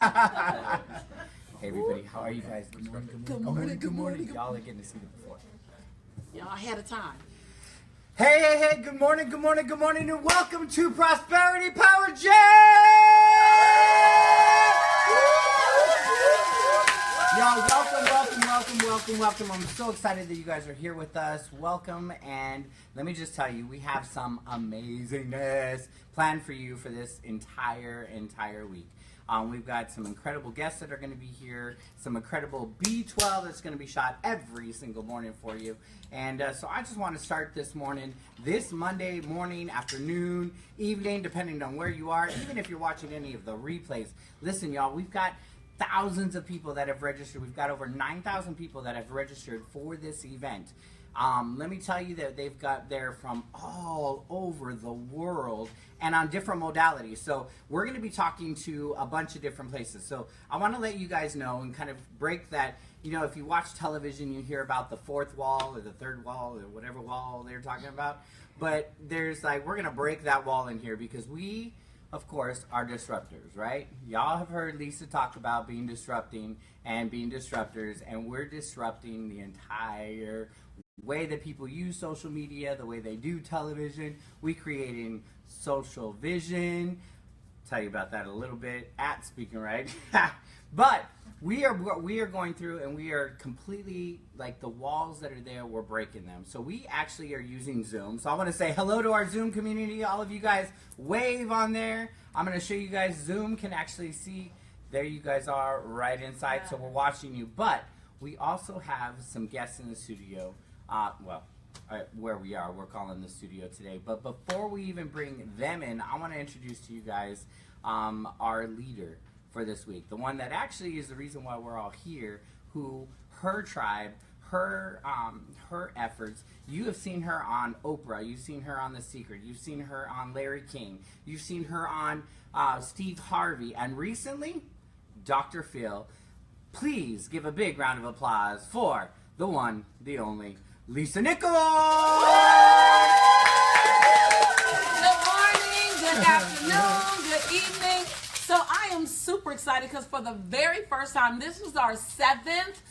Hey everybody, how are you guys? Good morning. Y'all are getting to see them before. Y'all ahead of time. Hey, good morning, and welcome to Prosperity Power Jam! Y'all, welcome. I'm so excited that you guys are here with us. Welcome, and let me just tell you, we have some amazingness planned for you for this entire week. We've got some incredible guests that are going to be here, some incredible B12 that's going to be shot every single morning for you. And so I just want to start this morning, this Monday morning, afternoon, evening, depending on where you are, even if you're watching any of the replays. Listen, y'all, we've got thousands of people that have registered. We've got over 9,000 people that have registered for this event. Let me tell you that they've got there from all over the world and on different modalities. So we're going to be talking to a bunch of different places. So I want to let you guys know and kind of break that. You know, if you watch television, you hear about the fourth wall or the third wall or whatever wall they're talking about. But there's like, we're going to break that wall in here because we, of course, are disruptors, right? Y'all have heard Lisa talk about being disrupting and being disruptors, and we're disrupting the entire way that people use social media, the way they do television. We creating social vision. Tell you about that a little bit at Speaking Right. But we are going through and we are completely, like, the walls that are there, we're breaking them. So we actually are using Zoom. So I want to say hello to our Zoom community. All of you guys wave on there. I'm going to show you guys. Zoom can actually see. There you guys are right inside. So we're watching you. But we also have some guests in the studio. Where we are, we're calling the studio today. But before we even bring them in, I want to introduce to you guys our leader for this week. The one that actually is the reason why we're all here, who her tribe, her efforts, you have seen her on Oprah, you've seen her on The Secret, you've seen her on Larry King, you've seen her on Steve Harvey, and recently, Dr. Phil. Please give a big round of applause for the one, the only, Lisa Nichols! Good morning, good afternoon, good evening. So I am super excited because for the very first time, this was our seventh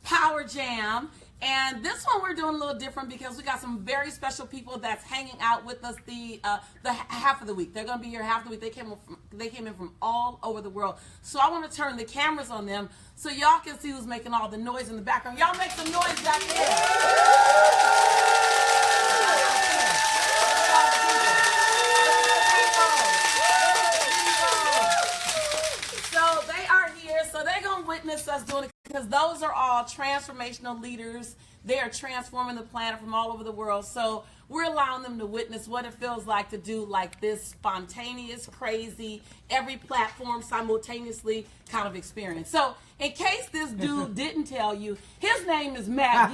Power Jam. And this one we're doing a little different because we got some very special people that's hanging out with us the half of the week. They're going to be here half the week. They came in from all over the world. So I want to turn the cameras on them so y'all can see who's making all the noise in the background. Y'all make some noise back there. So they are here. So they're going to witness us doing it. Because those are all transformational leaders. They are transforming the planet from all over the world. So we're allowing them to witness what it feels like to do like this spontaneous, crazy, every platform simultaneously kind of experience. So in case this dude didn't tell you, his name is Matt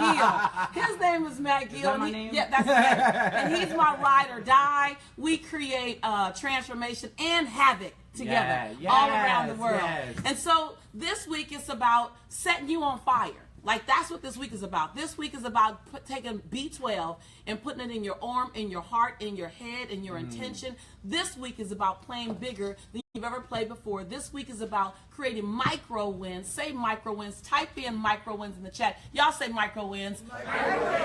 Gill. His name is Matt Gill. Is that my name? Yeah, that's right. And he's my ride or die. We create transformation and havoc together all around the world. Yes. And so this week is about setting you on fire. Like, that's what this week is about. This week is about taking B12 and putting it in your arm, in your heart, in your head, in your intention. This week is about playing bigger than you've ever played before. This week is about creating micro wins. Say micro wins. Type in micro wins in the chat. Y'all say micro wins.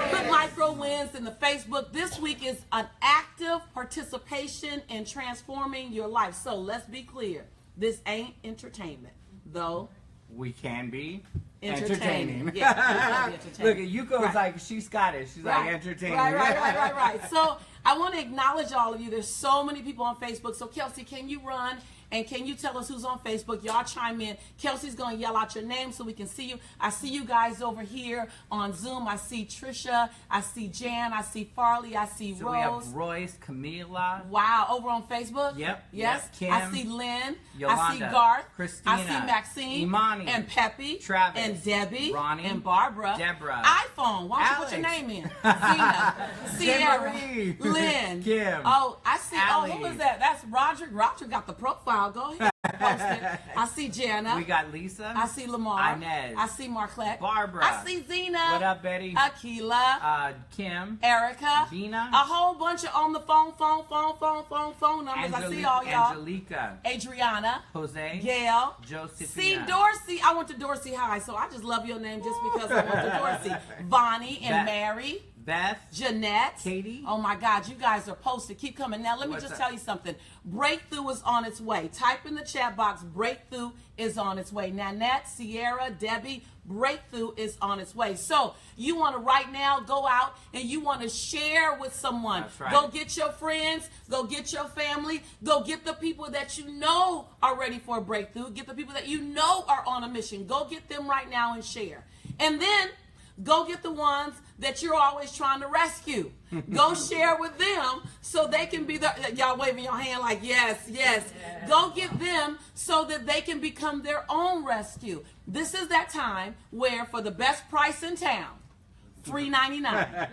Put micro wins in the Facebook. This week is an active participation in transforming your life. So let's be clear. This ain't entertainment, though. We can be entertaining. Yeah, Look, Yuko is like, she's Scottish. She's like, entertaining. Right. So I want to acknowledge all of you. There's so many people on Facebook. So Kelsey, can you run and can you tell us who's on Facebook? Y'all chime in. Kelsey's going to yell out your name so we can see you. I see you guys over here on Zoom. I see Trisha. I see Jan. I see Farley. I see Rose. We have Royce, Camila. Wow, over on Facebook? Yep. Yes. Kim. I see Lynn. Yolanda, I see Garth. Christina. I see Maxine. Imani. And Peppy. Travis. And Debbie. Ronnie. And Barbara. Deborah. iPhone. Why don't you put your name in? Zena. Sierra. Marie. Lynn. Kim. Oh, I see. Allie. Oh, who is that? That's Roger. Roger got the profile child. Go ahead. Post it. I see Jana. We got Lisa. I see Lamar. Inez. I see Marclette. Barbara. I see Zena. What up, Betty? Akila. Kim. Erica. Gina. A whole bunch of on the phone numbers. I see all y'all. Angelica. Adriana. Jose. Gail. Josephina. See Dorsey. I went to Dorsey High, so I just love your name just because I went to Dorsey. Bonnie and Mary. Beth. Jeanette. Katie. Oh my God, you guys are posted. Keep coming. Now let me tell you something. Breakthrough is on its way. Type in the chat box, breakthrough is on its way. Nanette, Sierra, Debbie, breakthrough is on its way. So you want to right now go out and you want to share with someone. That's right. Go get your friends, go get your family, go get the people that you know are ready for a breakthrough. Get the people that you know are on a mission. Go get them right now and share. And then go get the ones that you're always trying to rescue. Go share with them so they can be y'all waving your hand like yes, yes. Go get them so that they can become their own rescue. This is that time where for the best price in town, $3.99,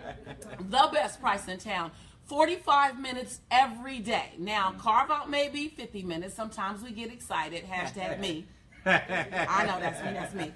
the best price in town, 45 minutes every day. Now, carve out maybe 50 minutes. Sometimes we get excited. Hashtag me. I know that's me.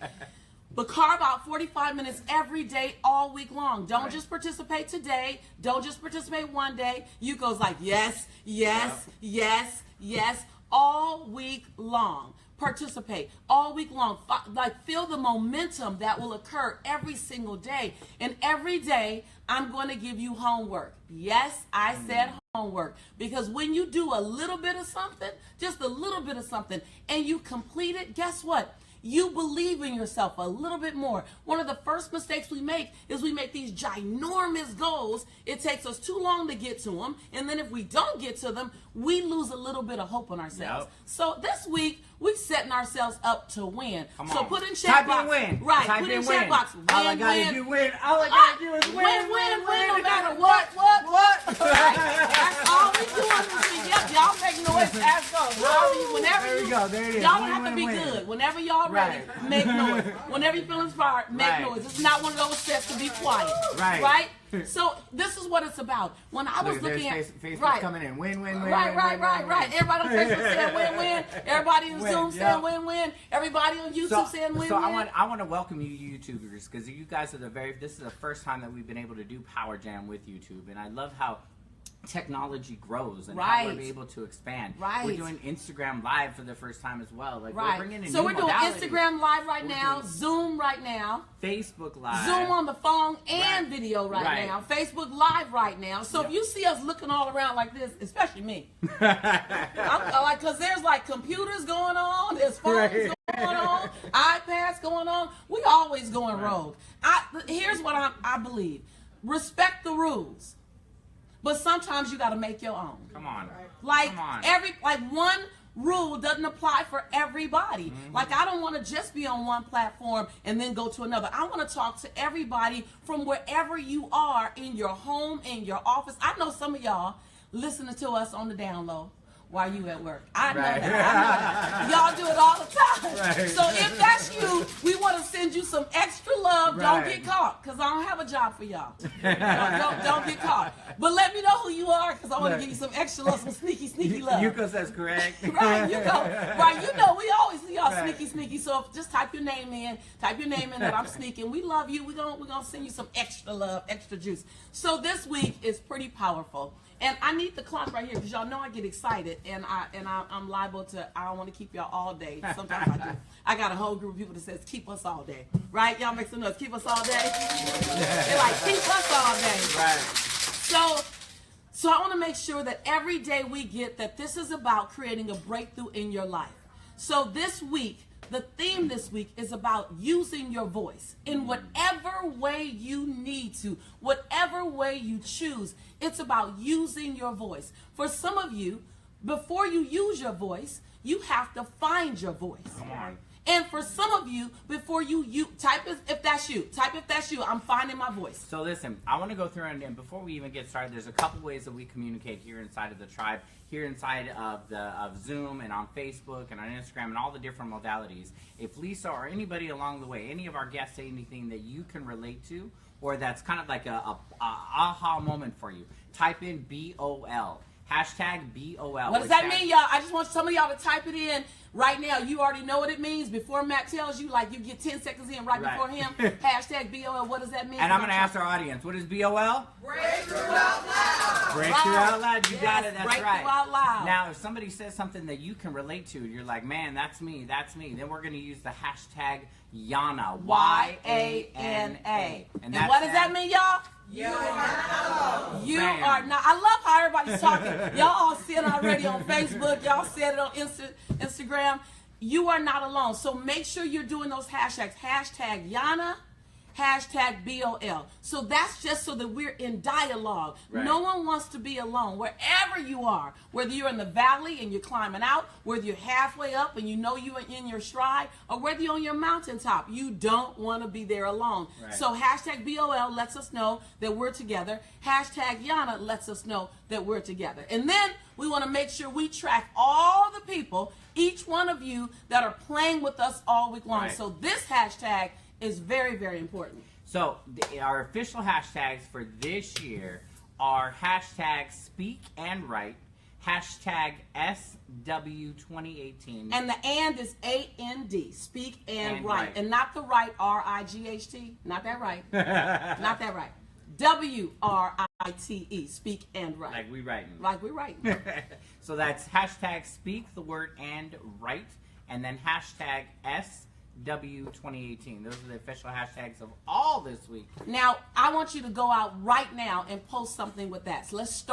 But carve out 45 minutes every day, all week long. Don't just participate today. Don't just participate one day. You goes like yes, yes, yes, yes, all week long. Participate all week long. Like feel the momentum that will occur every single day. And every day, I'm going to give you homework. Yes, I said homework. Because when you do a little bit of something, just a little bit of something, and you complete it, guess what? You believe in yourself a little bit more. One of the first mistakes we make is we make these ginormous goals. It takes us too long to get to them. And then if we don't get to them, we lose a little bit of hope in ourselves. Yep. So this week, we're setting ourselves up to win. So put in Type chat box. in win. Right. Type put in in chat win. box. All I gotta do win. All I gotta do is win. Win, no matter what. That's all we do on this week. Yep, y'all make noise. Ask us. There we go. There it is. Y'all Win, don't have to win, be win. good. Whenever y'all ready, make noise. Whenever you feel inspired, make noise. It's not one of those sets to be quiet. Right. So this is what it's about. When I was looking at Facebook coming in, win. Right. Everybody on Facebook saying win. Everybody in Zoom saying win. Everybody on YouTube saying win. So I want to welcome you YouTubers because you guys are this is the first time that we've been able to do Power Jam with YouTube, and I love how technology grows and how we're able to expand. We're doing Instagram Live for the first time as well. Like we're bringing in we're doing modality. Instagram Live right now, Zoom right now, Facebook Live, Zoom on the phone and video right now, Facebook Live right now. So if you see us looking all around like this, especially me, I'm like, because there's like computers going on, there's phones going on, iPads going on. We always going rogue. Here's what I believe: respect the rules. But sometimes you got to make your own. Come on. Like one rule doesn't apply for everybody. Like I don't want to just be on one platform and then go to another. I want to talk to everybody from wherever you are in your home, in your office. I know some of y'all listening to us on the down low while you at work. I know that. Y'all do it all the time. So if that's you, we want to send you some extra love. Don't get caught, because I don't have a job for y'all. Don't get caught. But let me know who you are, because I want to give you some extra love, some sneaky love. Yuko says correct. Right, you know, we always see y'all sneaky. So just type your name in. Type your name in that I'm sneaking. We love you. We're gonna send you some extra love, extra juice. So this week is pretty powerful. And I need the clock right here because y'all know I get excited and I'm liable to. I don't want to keep y'all all day. Sometimes I do. I got a whole group of people that says keep us all day, right? Y'all make some noise. Keep us all day. They're like keep us all day. Right. So I want to make sure that every day we get that this is about creating a breakthrough in your life. So this week, the theme this week is about using your voice in whatever way you need to, whatever way you choose. It's about using your voice. For some of you, before you use your voice, you have to find your voice. Come on. And for some of you, before you type if that's you, I'm finding my voice. So listen, I want to go through and before we even get started, there's a couple ways that we communicate here inside of the tribe, here inside of Zoom and on Facebook and on Instagram and all the different modalities. If Lisa or anybody along the way, any of our guests say anything that you can relate to or that's kind of like a aha moment for you, type in BOL. Hashtag BOL. What does that mean, y'all? I just want some of y'all to type it in right now. You already know what it means. Before Matt tells you, like you get 10 seconds in right before him. Hashtag BOL. What does that mean? And I'm going to ask our audience, what is BOL? Breakthrough out loud. Breakthrough out loud. You got it. That's breakthrough right. out loud. Now, if somebody says something that you can relate to, you're like, man, that's me. Then we're going to use the hashtag Yana. Y-A-N-A. And what does that mean, y'all? You are not alone. You are not. I love how everybody's talking. Y'all all see it already on Facebook. Y'all said it on Instagram. You are not alone. So make sure you're doing those hashtags. Hashtag Yana. Hashtag BOL. So that's just so that we're in dialogue. Right. No one wants to be alone. Wherever you are, whether you're in the valley and you're climbing out, whether you're halfway up and you know you are in your stride, or whether you're on your mountaintop, you don't want to be there alone. Right. So hashtag BOL lets us know that we're together. Hashtag Yana lets us know that we're together. And then we want to make sure we track all the people, each one of you that are playing with us all week long. Right. So this hashtag is very, very important. So our official hashtags for this year are hashtag Speak and Write, hashtag SW2018. And the and is A-N-D, Speak and Write. Write. And not the right, R-I-G-H-T. Not that right. Not that right. W-R-I-T-E, Speak and Write. Like we writing. Like we're writing. So that's hashtag Speak the word and Write, and then hashtag SW2018. Those are the official hashtags of all this week. Now, I want you to go out right now and post something with that. So let's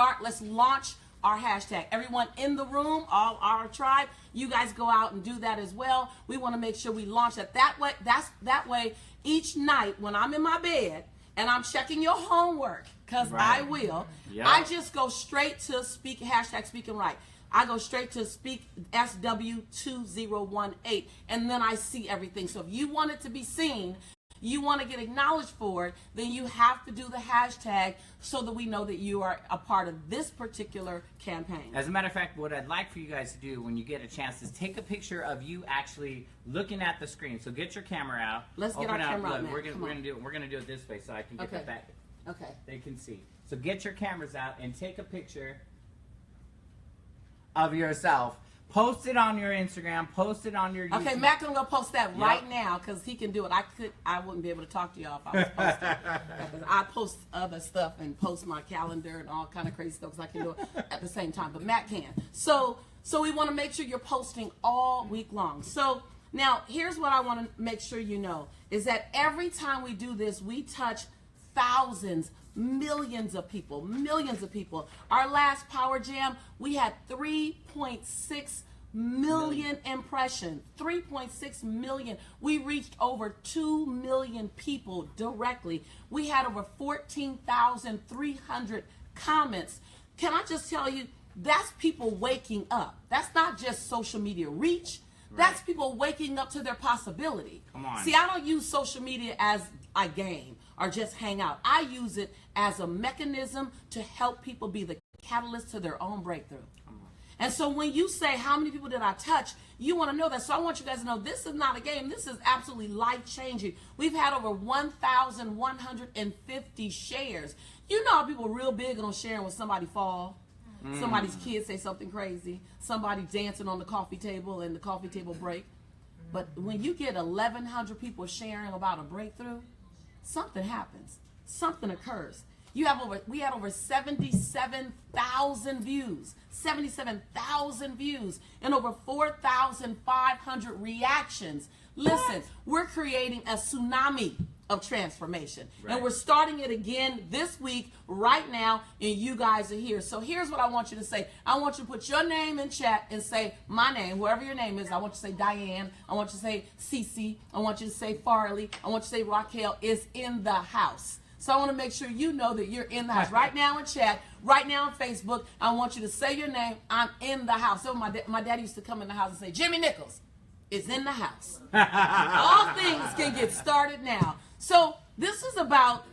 launch our hashtag. Everyone in the room, all our tribe, you guys go out and do that as well. We want to make sure we launch it that way. That way, each night when I'm in my bed and I'm checking your homework, because I will, Yep. I just go straight to hashtag Speak and Write. I go straight to Speak SW2018, and then I see everything. So if you want it to be seen, you want to get acknowledged for it, then you have to do the hashtag so that we know that you are a part of this particular campaign. As a matter of fact, what I'd like for you guys to do when you get a chance is take a picture of you actually looking at the screen. So get your camera out. Let's get our camera out, Matt. We're Come gonna do it this way so I can get that back. Okay. They can see. So get your cameras out and take a picture of yourself. Post it on your Instagram. Post it on your YouTube. Okay, Matt gonna go post that right now because he can do it. I wouldn't be able to talk to y'all if I was posting. Because I post other stuff and post my calendar and all kind of crazy stuff because I can do it at the same time. But Matt can. So we want to make sure you're posting all week long. So now here's what I want to make sure you know is that every time we do this, we touch thousands, millions of people. Our last Power Jam, we had 3.6 million impressions. 3.6 million. We reached over 2 million people directly. We had over 14,300 comments. Can I just tell you, that's people waking up. That's not just social media reach. That's people waking up to their possibility. Come on. See, I don't use social media as a game or just hang out. I use it as a mechanism to help people be the catalyst to their own breakthrough. And so when you say, how many people did I touch? You want to know that. So I want you guys to know this is not a game. This is absolutely life-changing. We've had over 1,150 shares. You know how people are real big on sharing when somebody fall. Somebody's kids say something crazy. Somebody dancing on the coffee table and the coffee table break. But when you get 1,100 people sharing about a breakthrough, something happens. Something occurs. We had over 77,000 views. 77,000 views and over 4,500 reactions. Listen, we're creating a tsunami of transformation. Right. And we're starting it again this week, right now, and you guys are here. So here's what I want you to say. I want you to put your name in chat and say my name, whoever your name is. I want you to say Diane. I want you to say Cece. I want you to say Farley. I want you to say Raquel is in the house. So I want to make sure you know that you're in the house. Right now in chat, right now on Facebook, I want you to say your name. I'm in the house. So my dad used to come in the house and say, Jimmy Nichols is in the house. All things can get started now. So this is about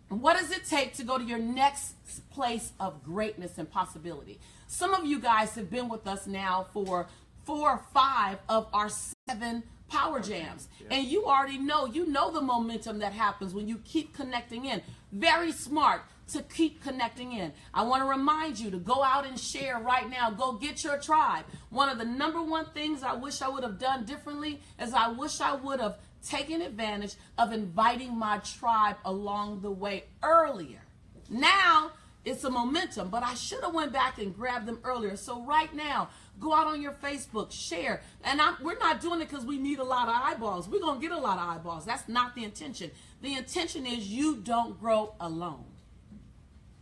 what does it take to go to your next place of greatness and possibility. Some of you guys have been with us now for 4 or 5 of our 7 Power Jams. Yeah. And you already know, the momentum that happens when you keep connecting in. Very smart. to keep connecting in. I want to remind you to go out and share right now. Go get your tribe. One of the number one things I wish I would have done differently is I wish I would have taken advantage of inviting my tribe along the way earlier. Now it's a momentum, but I should have went back and grabbed them earlier. So right now, go out on your Facebook, share. And we're not doing it because we need a lot of eyeballs. We're going to get a lot of eyeballs. That's not the intention. The intention is you don't grow alone.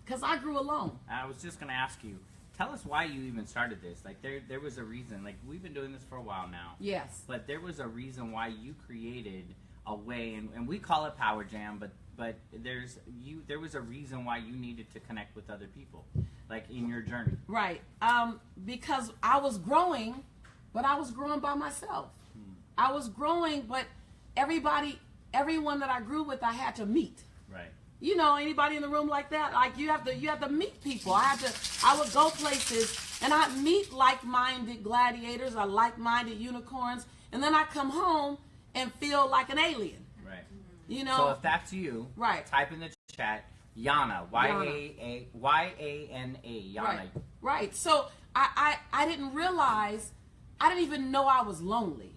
Because I grew alone. I was just going to ask you, tell us why you even started this. Like there was a reason. Like we've been doing this for a while now. Yes. But there was a reason why you created a way, and we call it Power Jam, but there was a reason why you needed to connect with other people, like in your journey. Right. Because I was growing, but I was growing by myself. I was growing, but everyone that I grew with, I had to meet. Right. You know, anybody in the room like that? Like you have to meet people. I would go places and I'd meet like-minded gladiators or like-minded unicorns, and then I come home and feel like an alien. Right. You know. So if that's you, right, type in the chat Yana, Yana, Yana. Right. So I didn't realize, I didn't even know I was lonely.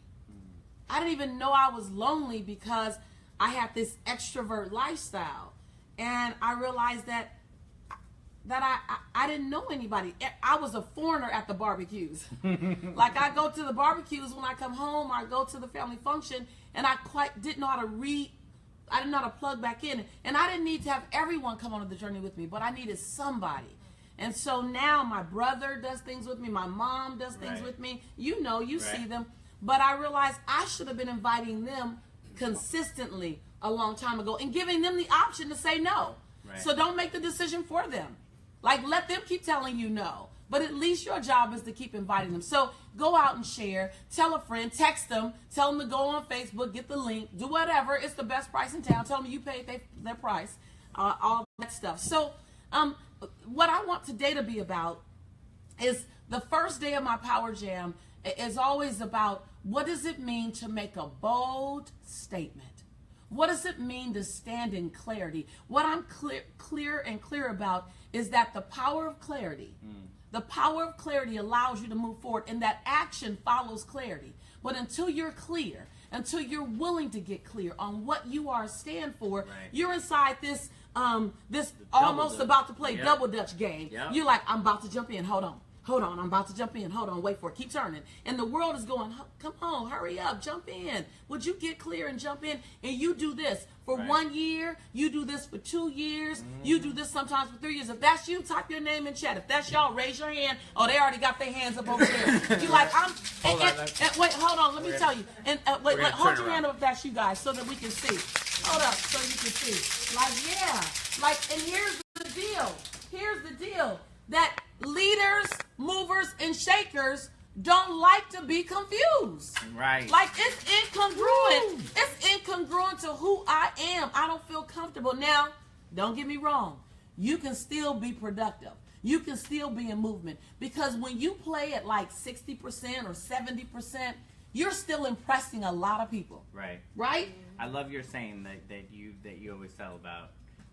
I didn't even know I was lonely because I had this extrovert lifestyle. And I realized that I didn't know anybody. I was a foreigner at the barbecues. Like I go to the barbecues when I come home, I go to the family function, and I didn't know how to read. I didn't know how to plug back in. And I didn't need to have everyone come on the journey with me, but I needed somebody. And so now my brother does things with me, my mom does things with me. You know, you see them. But I realized I should have been inviting them consistently a long time ago and giving them the option to say no. Right. So don't make the decision for them. Like, let them keep telling you no. But at least your job is to keep inviting them. So go out and share. Tell a friend. Text them. Tell them to go on Facebook. Get the link. Do whatever. It's the best price in town. Tell them you paid their price. All that stuff. So what I want today to be about is the first day of my Power Jam is always about what does it mean to make a bold statement? What does it mean to stand in clarity? What I'm clear about is that the power of clarity, the power of clarity allows you to move forward, and that action follows clarity. But until you're clear, until you're willing to get clear on what you are stand for, you're inside this almost about to play double dutch game. You're like, I'm about to jump in. Hold on, I'm about to jump in. Hold on, wait for it. Keep turning. And the world is going, come on, hurry up, jump in. Would you get clear and jump in? And you do this for 1 year. You do this for 2 years. You do this sometimes for 3 years. If that's you, type your name in chat. If that's y'all, raise your hand. Oh, they already got their hands up over there. You like, wait, hold on, let me tell you. And wait, hold your hand up if that's you guys so that we can see. Hold up so you can see. And here's the deal. Here's the deal. That leaders, movers, and shakers don't like to be confused. Right. Like, it's incongruent. It's incongruent to who I am. I don't feel comfortable. Now, don't get me wrong. You can still be productive. You can still be in movement. Because when you play at like 60% or 70%, you're still impressing a lot of people. Right. Right? I love your saying that you always tell about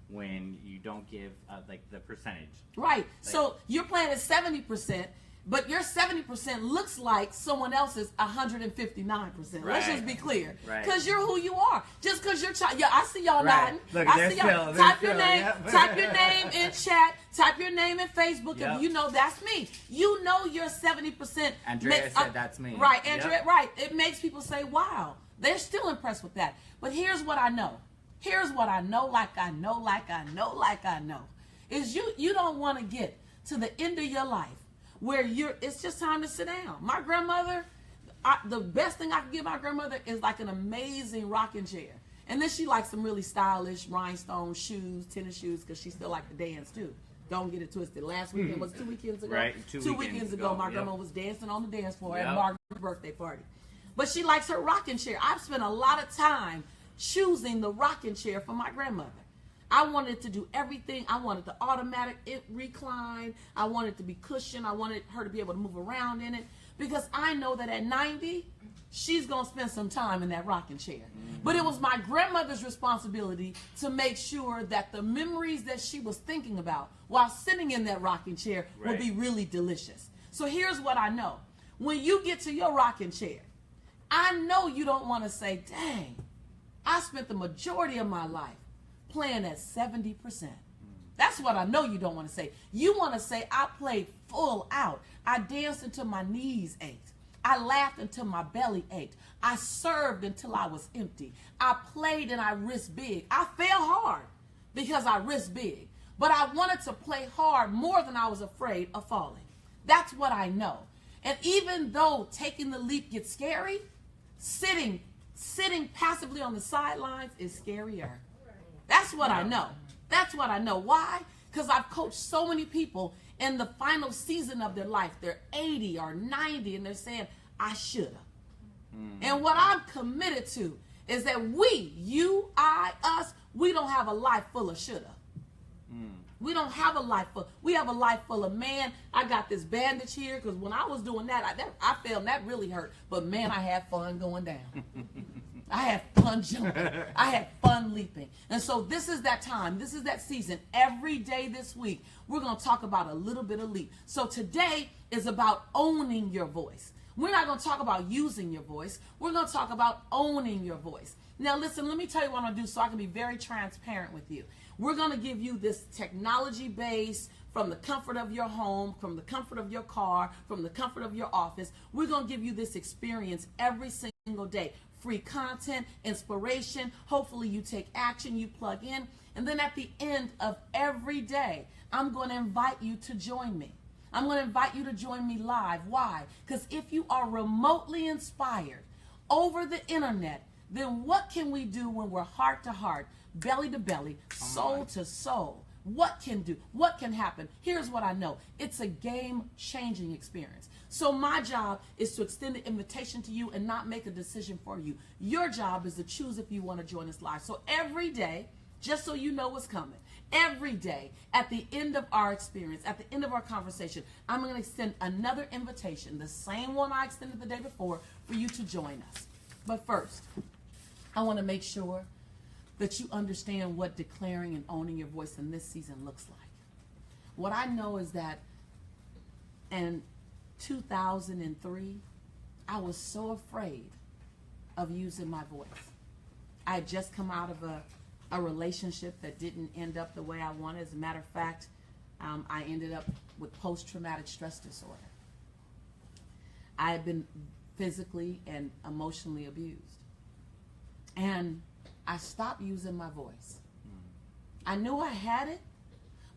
when you don't give like the percentage. Right. Like, so you're playing at 70%, but your 70% looks like someone else's 159%. Right. Let's just be clear. Right. Because you're who you are. Just because you're I see y'all nodding. Look, I see y'all. Type your name. Type your name in chat. Type your name in Facebook. If you know that's me. You know you're 70%. Andrea said that's me. Right. Andrea. Right. It makes people say, "Wow, they're still impressed with that." But here's what I know. Here's what I know, like I know, is you don't want to get to the end of your life where it's just time to sit down. My grandmother, the best thing I can give my grandmother is like an amazing rocking chair. And then she likes some really stylish rhinestone shoes, tennis shoes, because she still like to dance too. Don't get it twisted. Last weekend was 2 weekends ago. Right, two weekends ago, my grandma was dancing on the dance floor at Margaret's birthday party. But she likes her rocking chair. I've spent a lot of time choosing the rocking chair for my grandmother. I wanted to do everything. I wanted the automatic recline. I wanted it to be cushioned. I wanted her to be able to move around in it. because I know that at 90, she's going to spend some time in that rocking chair. But it was my grandmother's responsibility to make sure that the memories that she was thinking about while sitting in that rocking chair would be really delicious. So here's what I know. When you get to your rocking chair, I know you don't want to say, dang, I spent the majority of my life playing at 70%. That's what I know you don't want to say. You want to say, I played full out. I danced until my knees ached. I laughed until my belly ached. I served until I was empty. I played and I risked big. I fell hard because I risked big. But I wanted to play hard more than I was afraid of falling. That's what I know. And even though taking the leap gets scary, sitting passively on the sidelines is scarier. That's what I know. That's what I know. Why? Because I've coached so many people in the final season of their life. They're 80 or 90 and they're saying, I shoulda. And what I'm committed to is that we, you, I, us, we don't have a life full of shoulda. We don't have a life full. We have a life full of, man, I got this bandage here because when I was doing that, I felt that really hurt. But man, I had fun going down. I had fun jumping. I had fun leaping. And so this is that time. This is that season. Every day this week, we're going to talk about a little bit of leap. So today is about owning your voice. We're not going to talk about using your voice. We're going to talk about owning your voice. Now, listen, let me tell you what I'm going to do so I can be very transparent with you. We're going to give you this technology base from the comfort of your home, from the comfort of your car, from the comfort of your office. We're going to give you this experience every single day. Free content, inspiration. Hopefully you take action, you plug in. And then at the end of every day, I'm going to invite you to join me. I'm going to invite you to join me live. Why? Because if you are remotely inspired over the internet, then what can we do when we're heart to heart, belly to belly, soul to soul? What can happen? Here's what I know. It's a game-changing experience. So my job is to extend the invitation to you and not make a decision for you. Your job is to choose if you want to join us live. So every day, just so you know what's coming, every day at the end of our experience, at the end of our conversation, I'm going to extend another invitation, the same one I extended the day before, for you to join us. But first, I want to make sure that you understand what declaring and owning your voice in this season looks like. What I know is that in 2003, I was so afraid of using my voice. I had just come out of a relationship that didn't end up the way I wanted. As a matter of fact, I ended up with post-traumatic stress disorder. I had been physically and emotionally abused. And I stopped using my voice. I knew I had it,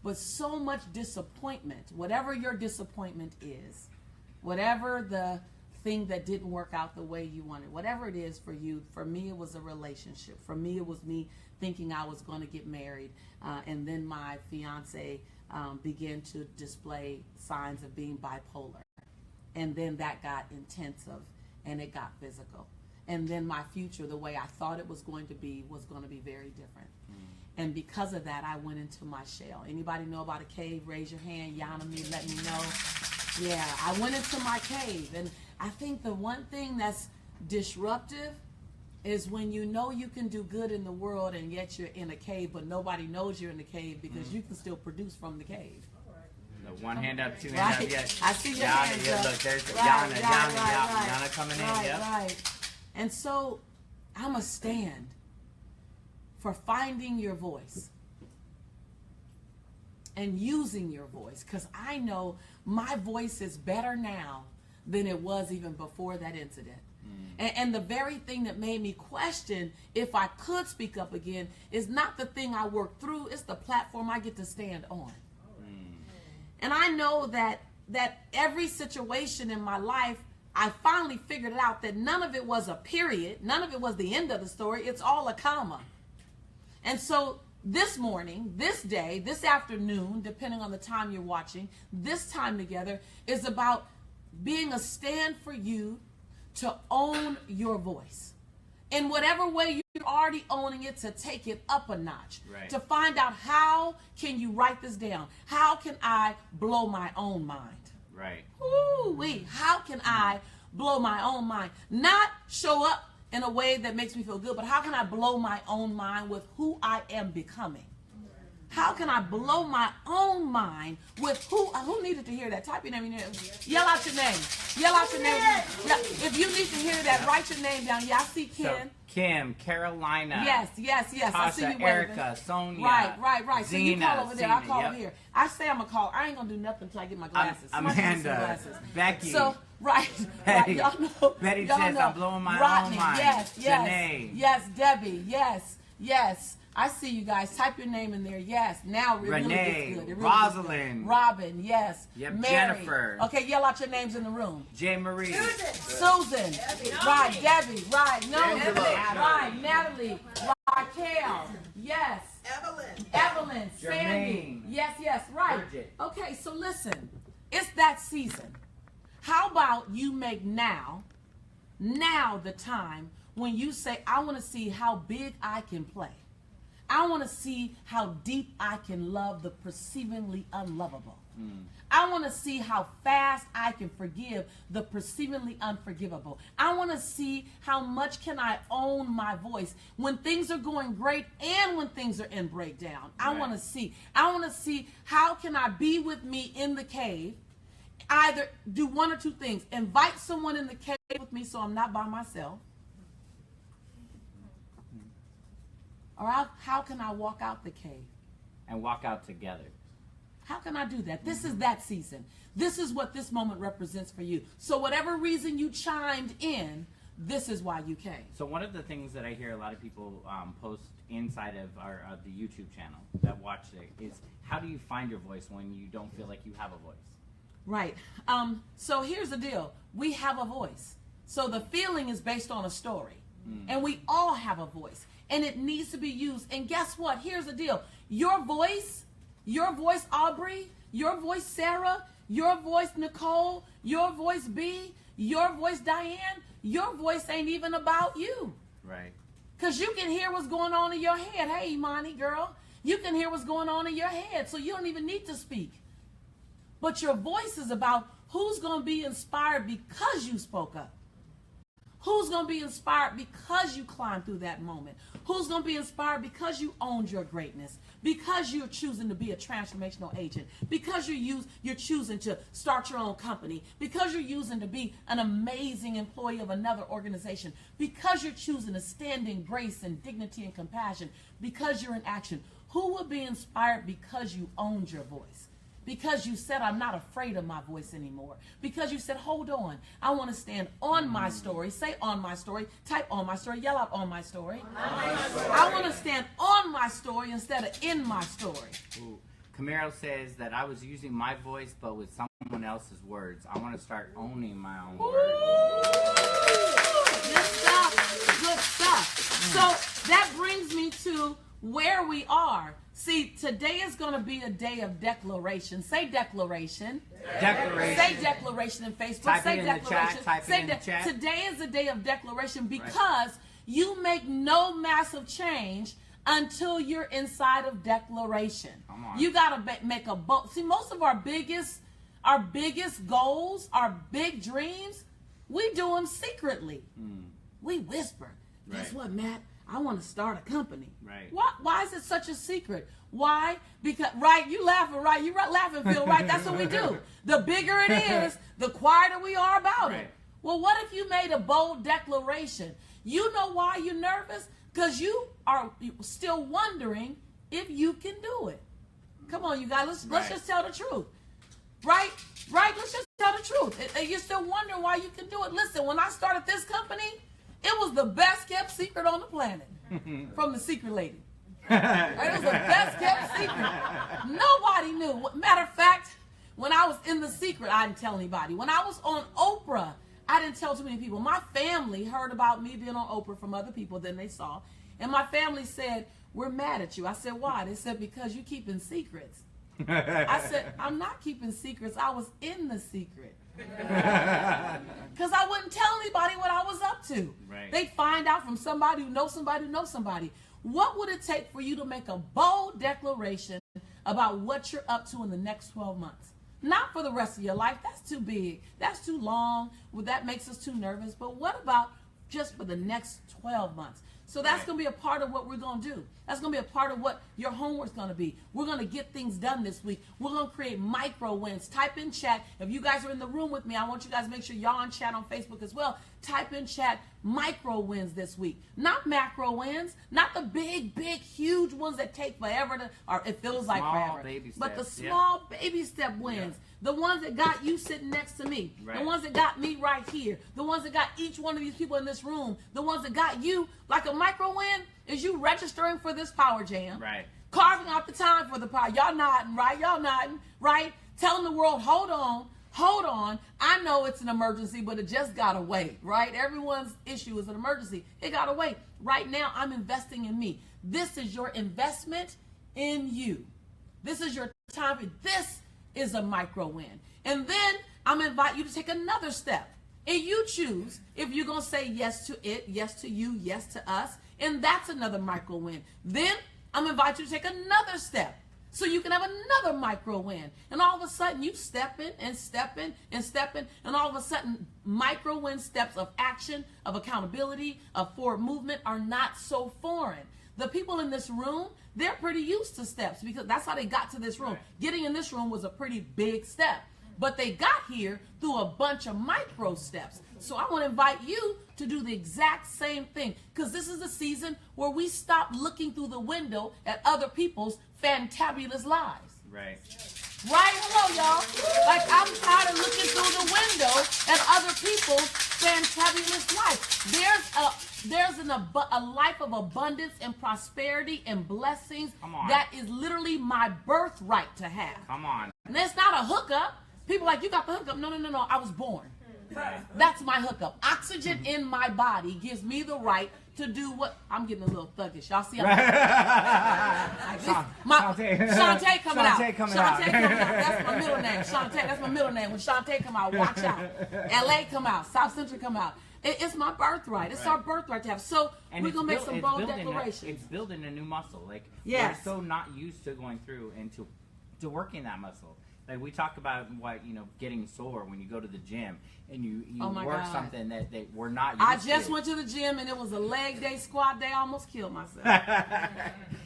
but so much disappointment, whatever your disappointment is, whatever the thing that didn't work out the way you wanted, whatever it is for you, for me it was a relationship. For me it was me thinking I was going to get married, and then my fiance began to display signs of being bipolar. And then that got intensive and it got physical. And then my future, the way I thought it was going to be very different. And because of that, I went into my shell. Anybody know about a cave? Raise your hand. Yana me, let me know. Yeah, I went into my cave. And I think the one thing that's disruptive is when you know you can do good in the world and yet you're in a cave, but nobody knows you're in the cave because you can still produce from the cave. One hand up, two hands up. Yes. I see your hands up. Look, there's Right, Yana coming in. Yep. Right. And so I'm a stand for finding your voice and using your voice, because I know my voice is better now than it was even before that incident. And the very thing that made me question if I could speak up again is not the thing I worked through, it's the platform I get to stand on. And I know that every situation in my life, I finally figured it out that none of it was a period. None of it was the end of the story. It's all a comma. And so this morning, this day, this afternoon, depending on the time you're watching, this time together is about being a stand for you to own your voice. In whatever way you're already owning it, to take it up a notch. Right. To find out how can you write this down? How can I blow my own mind? Right. Ooh-wee. How can I blow my own mind? Not show up in a way that makes me feel good, but how can I blow my own mind with who I am becoming? How can I blow my own mind with who needed to hear that? Type your name in there. Yell out your name. Yell out your name. Yeah. If you need to hear that, write your name down. Yeah, I see Ken. So, Kim, Carolina. Yes. Tasha, I see you Erica, Sonia. Right. So you Zena, call over there. I call yep. over here. I say I'm going to call. I ain't going to do nothing until I get my glasses. Amanda, glasses. Becky. So, right. Betty. Y'all know. Betty y'all says know. I'm blowing my Rodney, own mind. Yes. Janae. Yes, Debbie. Yes. I see you guys. Type your name in there. Yes. Now it really gets good. It really Rosalind. gets good. Robin. Yes. Yep. Mary. Jennifer. Okay, yell out your names in the room. J. Marie. Susan. Right. Debbie. Right. No. Right. Natalie. Raquel. Yes. Evelyn. Sandy. Jermaine. Yes. Right. Bridget. Okay, so listen. It's that season. How about you make now the time when you say, I want to see how big I can play. I want to see how deep I can love the perceivingly unlovable. I want to see how fast I can forgive the perceivingly unforgivable. I want to see how much can I own my voice when things are going great and when things are in breakdown. I want to see how can I be with me in the cave. Either do one or two things. Invite someone in the cave with me so I'm not by myself. Or how can I walk out the cave? And walk out together. How can I do that? This is that season. This is what this moment represents for you. So whatever reason you chimed in, this is why you came. So one of the things that I hear a lot of people post inside of the YouTube channel that watch it is, how do you find your voice when you don't feel like you have a voice? Right. So here's the deal. We have a voice. So the feeling is based on a story. And we all have a voice. And it needs to be used. And guess what? Here's the deal. Your voice, Aubrey, your voice, Sarah, your voice, Nicole, your voice, B, your voice, Diane, your voice ain't even about you. Right. Because you can hear what's going on in your head. Hey, Imani, girl, you can hear what's going on in your head. So you don't even need to speak. But your voice is about who's going to be inspired because you spoke up. Who's going to be inspired because you climbed through that moment? Who's going to be inspired because you owned your greatness? Because you're choosing to be a transformational agent? Because you're choosing to start your own company? Because you're choosing to be an amazing employee of another organization? Because you're choosing to stand in grace and dignity and compassion? Because you're in action? Who will be inspired because you owned your voice? Because you said, I'm not afraid of my voice anymore. Because you said, hold on, I want to stand on my story. Say on my story. Type on my story. Yell out on my story. I want to stand on my story instead of in my story. Ooh. Camaro says that I was using my voice, but with someone else's words. I want to start owning my own words. Good stuff. Good stuff. So that brings me to where we are. See, today is going to be a day of declaration. Say declaration. Declaration. Say declaration in Facebook. Type Say it in the declaration. chat. Type it in the chat. Today is a day of declaration because you make no massive change until you're inside of declaration. Come on. You got to make a bold. See, most of our biggest goals, our big dreams, we do them secretly. We whisper. Guess what, Matt? I want to start a company. Right. Why is it such a secret? Why? Because, right, you laughing, right? You laughing, Phil, right? That's what we do. The bigger it is, the quieter we are about it. Well, what if you made a bold declaration? You know why you're nervous? Because you are still wondering if you can do it. Come on, you guys, let's just tell the truth. Right? Let's just tell the truth. And you're still wondering why you can do it. Listen, when I started this company, it was the best kept secret on the planet from the secret lady. It was the best kept secret. Nobody knew. Matter of fact, when I was in the secret, I didn't tell anybody. When I was on Oprah, I didn't tell too many people. My family heard about me being on Oprah from other people than they saw. And my family said, we're mad at you. I said, why? They said, because you're keeping secrets. I said, I'm not keeping secrets. I was in the secret. Because I wouldn't tell anybody what I was up to. They'd find out from somebody who knows somebody who knows somebody. What would it take for you to make a bold declaration about what you're up to in the next 12 months? Not for the rest of your life. That's too big. That's too long. Well, that makes us too nervous. But what about just for the next 12 months? So that's going to be a part of what we're going to do. That's going to be a part of what your homework's going to be. We're going to get things done this week. We're going to create micro wins. Type in chat. If you guys are in the room with me, I want you guys to make sure y'all on chat on Facebook as well. Type in chat micro wins this week. Not macro wins. Not the big, huge ones that take forever to, or it feels like forever. But the small baby step wins. The ones that got you sitting next to me. Right. The ones that got me right here. The ones that got each one of these people in this room. The ones that got you. Like a micro win is you registering for this power jam. Right. Carving out the time for the power. Y'all nodding, right? Y'all nodding, right? Telling the world, hold on. Hold on. I know it's an emergency, but it just got to wait, right? Everyone's issue is an emergency. It got to wait. Right now, I'm investing in me. This is your investment in you. This is your time. This is a micro win. And then I'm going to invite you to take another step. And you choose if you're going to say yes to it, yes to you, yes to us. And that's another micro win. Then I'm going to invite you to take another step so you can have another micro win. And all of a sudden you stepping and stepping and stepping. And all of a sudden micro win steps of action, of accountability, of forward movement are not so foreign. The people in this room, they're pretty used to steps because that's how they got to this room. Right. Getting in this room was a pretty big step. But they got here through a bunch of micro steps. So I want to invite you to do the exact same thing because this is a season where we stop looking through the window at other people's fantabulous lives. Right. Right? Hello, y'all. Like, I'm tired of looking through the window at other people's fantabulous life. There's a life of abundance and prosperity and blessings that is literally my birthright to have. Come on. And it's not a hookup. People are like, you got the hookup. No. I was born. That's my hookup. Oxygen in my body gives me the right to do what I'm getting a little thuggish. Y'all see? Shantae coming out. Shantae coming out. That's my middle name. Shantae. That's my middle name. When Shantae come out, watch out. LA come out. South Central come out. It's my birthright. It's our birthright to have. So we're gonna make some bold declarations. It's building a new muscle. Like we're so not used to going through and to working that muscle. Like we talk about getting sore when you go to the gym and you work something that we're not used to. I just went to the gym and it was a leg day, squat day. I almost killed myself.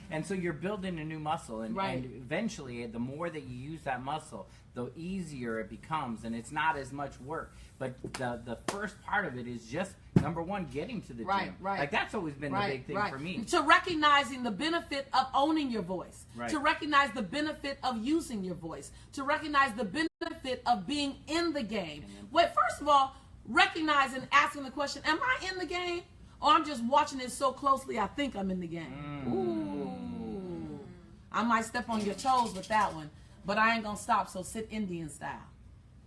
And so you're building a new muscle, and eventually, the more that you use that muscle, the easier it becomes, and it's not as much work. But the first part of it is just, number one, getting to the gym. Right. Like that's always been the big thing for me. To recognizing the benefit of owning your voice. Right. To recognize the benefit of using your voice. To recognize the benefit of being in the game. Wait, first of all, recognize and asking the question, am I in the game? Or I'm just watching it so closely I think I'm in the game. Ooh. I might step on your toes with that one, but I ain't gonna stop, so sit Indian style.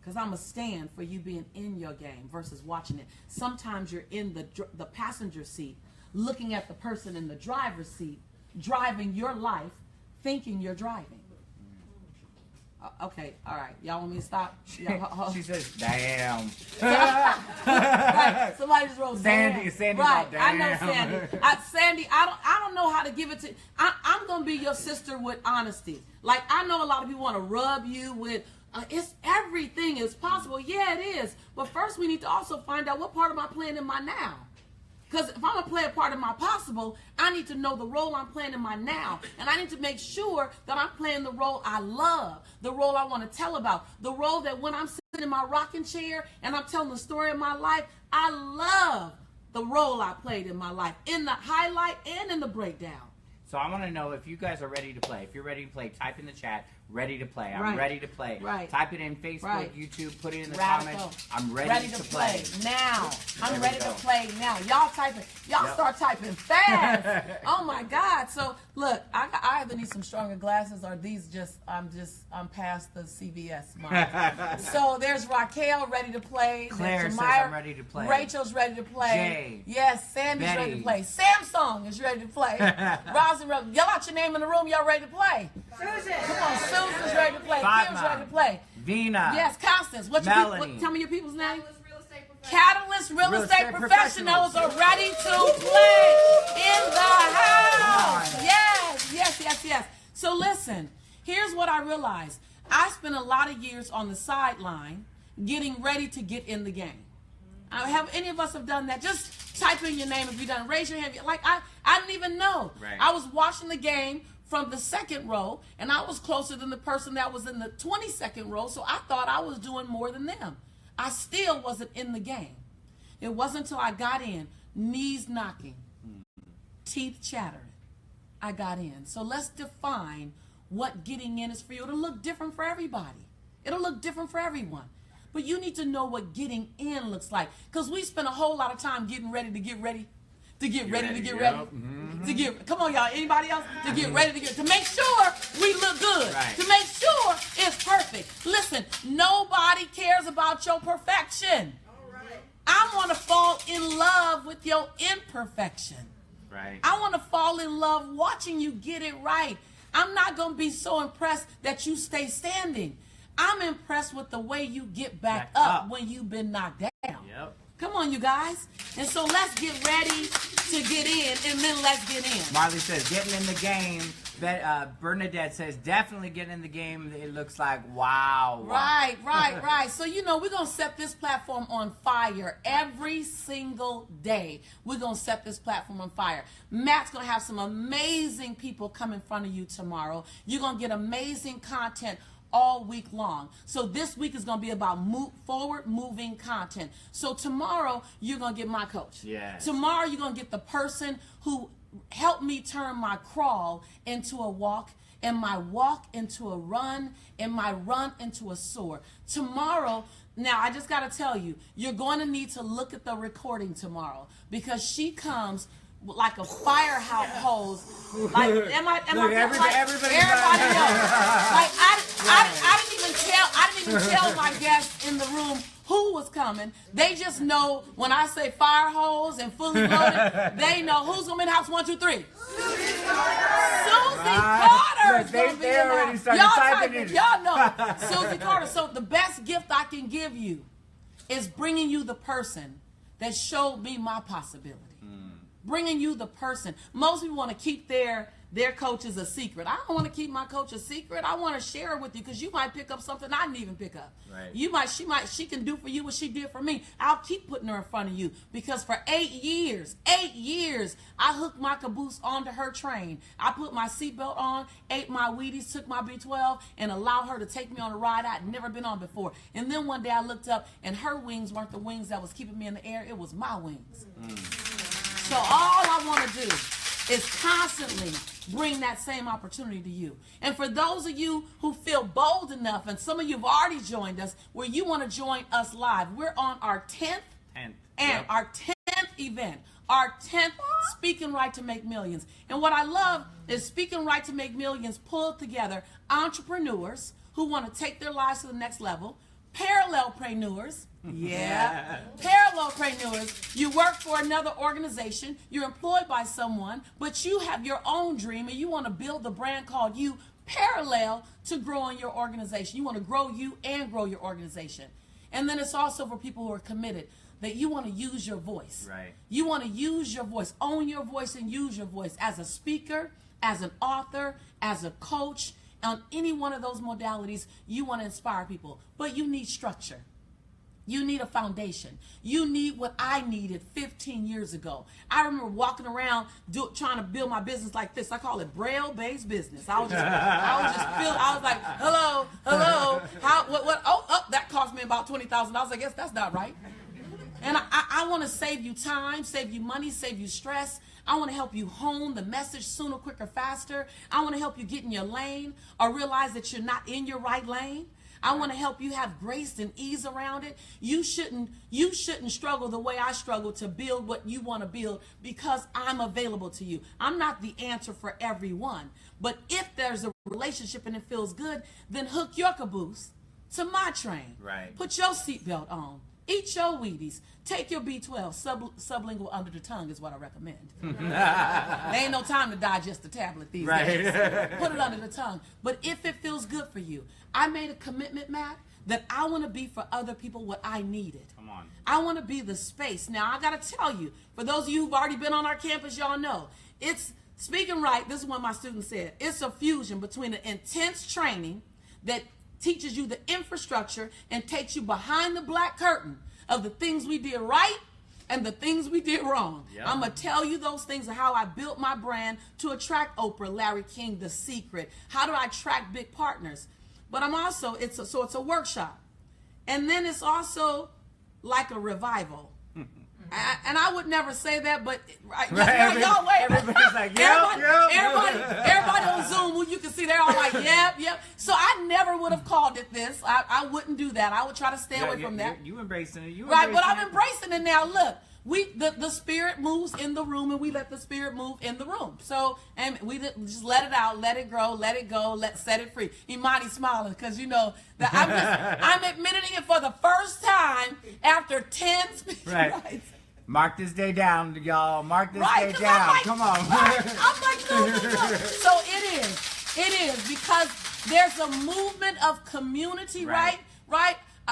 Because I'm going to stand for you being in your game versus watching it. Sometimes you're in the passenger seat, looking at the person in the driver's seat, driving your life, thinking you're driving. Okay, all right. Y'all want me to stop? She says, damn. Right. Somebody just wrote Sandy's right. Like, damn. I know Sandy. Sandy, I don't know how to give it to. I'm going to be your sister with honesty. Like, I know a lot of people want to rub you with, it's everything is possible. Yeah, it is. But first we need to also find out what part am I playing in my now. Because if I'm going to play a part in my possible, I need to know the role I'm playing in my now. And I need to make sure that I'm playing the role I love, the role I want to tell about, the role that when I'm sitting in my rocking chair and I'm telling the story of my life, I love the role I played in my life, in the highlight and in the breakdown. So I want to know if you guys are ready to play. If you're ready to play, type in the chat, ready to play. I'm ready to play. Right. Type it in Facebook, YouTube, put it in the comments. I'm ready to play. Now. I'm ready to play now. Y'all typing. Y'all start typing fast. Oh my God. So look, I either need some stronger glasses or these I'm past the CVS mark. So there's Raquel ready to play. Claire says I'm ready to play. Rachel's ready to play. Jay. Yes, Sandy's ready to play. Samsung is ready to play. Yell out your name in the room. Y'all ready to play? Susan. Come on, Susan's ready to play. Fatma. Kim's ready to play. Vina. Yes, Constance. Melanie. Tell me your people's name. Catalyst Real Estate Catalyst Real Estate Professionals are ready to play in the house. Yes. So listen, here's what I realized. I spent a lot of years on the sideline getting ready to get in the game. Have any of us have done that? Just type in your name if you've done. Raise your hand. Like I didn't even know. Right. I was watching the game from the second row, and I was closer than the person that was in the 22nd row, so I thought I was doing more than them. I still wasn't in the game. It wasn't until I got in, knees knocking, teeth chattering, I got in. So let's define what getting in is for you. It'll look different for everybody. It'll look different for everyone. But you need to know what getting in looks like. Because we spend a whole lot of time getting ready to get ready. To get ready. To get, come on, y'all. Anybody else? To get ready to make sure we look good. Right. To make sure it's perfect. Listen, nobody cares about your perfection. All right. I want to fall in love with your imperfection. Right. I want to fall in love watching you get it right. I'm not going to be so impressed that you stay standing. I'm impressed with the way you get back up when you've been knocked down. Yep. Come on, you guys. And so let's get ready to get in, and then let's get in. Marley says, getting in the game. Bernadette says, definitely getting in the game. It looks like, wow. Right. So, we're going to set this platform on fire every single day. We're going to set this platform on fire. Matt's going to have some amazing people come in front of you tomorrow. You're going to get amazing content all week long. So this week is going to be about forward moving content. So tomorrow you're going to get my coach. Yes. Tomorrow you're going to get the person who helped me turn my crawl into a walk, and my walk into a run, and my run into a soar. Tomorrow, now I just got to tell you, you're going to need to look at the recording tomorrow, because she comes like a fire hose. Like, everybody else. Like, I didn't even tell my guests in the room who was coming. They just know when I say fire hose and fully loaded, they know who's gonna be in the house. 1, 2, 3. Susie Carter is gonna be in the house. Y'all know Susie Carter. So the best gift I can give you is bringing you the person that showed me my possibility. Bringing you the person. Most people want to keep their coaches a secret. I don't want to keep my coach a secret. I want to share it with you, because you might pick up something I didn't even pick up. Right. She can do for you what she did for me. I'll keep putting her in front of you, because for 8 years, I hooked my caboose onto her train. I put my seatbelt on, ate my Wheaties, took my B12, and allowed her to take me on a ride I'd never been on before. And then one day I looked up, and her wings weren't the wings that was keeping me in the air. It was my wings. So all I want to do is constantly bring that same opportunity to you. And for those of you who feel bold enough, and some of you have already joined us, where you want to join us live, we're on our 10th our 10th event, our 10th Speaking Right to Make Millions. And what I love is Speaking Right to Make Millions pulled together entrepreneurs who want to take their lives to the next level, parallelpreneurs. Parallelpreneurs. You work for another organization, you're employed by someone, but you have your own dream and you want to build the brand called you parallel to growing your organization. You want to grow you and grow your organization. And then it's also for people who are committed, that you want to use your voice. Right. You want to use your voice, own your voice, and use your voice as a speaker, as an author, as a coach. On any one of those modalities, you want to inspire people, but you need structure. You need a foundation. You need what I needed 15 years ago. I remember walking around trying to build my business like this. I call it Braille-based business. I was like, hello. That cost me about $20,000. I guess that's not right. And I want to save you time, save you money, save you stress. I want to help you hone the message sooner, quicker, faster. I want to help you get in your lane or realize that you're not in your right lane. I want to help you have grace and ease around it. You shouldn't struggle the way I struggle to build what you want to build, because I'm available to you. I'm not the answer for everyone. But if there's a relationship and it feels good, then hook your caboose to my train. Right. Put your seatbelt on. Eat your Wheaties. Take your B12. Sublingual under the tongue is what I recommend. There ain't no time to digest the tablet these days. Put it under the tongue. But if it feels good for you, I made a commitment, Matt, that I want to be for other people what I needed. Come on. I want to be the space. Now, I got to tell you, for those of you who've already been on our campus, y'all know, it's Speaking Right. This is what my students said. It's a fusion between an intense training that teaches you the infrastructure and takes you behind the black curtain of the things we did right and the things we did wrong. Yep. I'm going to tell you those things of how I built my brand to attract Oprah, Larry King, The Secret. How do I attract big partners? But I'm also, it's a workshop. And then it's also like a revival. And I would never say that, but y'all wait. Everybody's like, everybody on Zoom, who you can see, they're all like, yep. So I never would have called it this. I wouldn't do that. I would try to stay away from that. You embracing it. But I'm embracing it now. Look, the spirit moves in the room, and we let the spirit move in the room. So, and we just let it out, let it grow, let it go, set it free. Imani's smiling because you know that I'm admitting it for the first time after 10 speech rights. Mark this day down, y'all. Mark this day down. Like, come on. I'm like, no. So it is because there's a movement of community, right?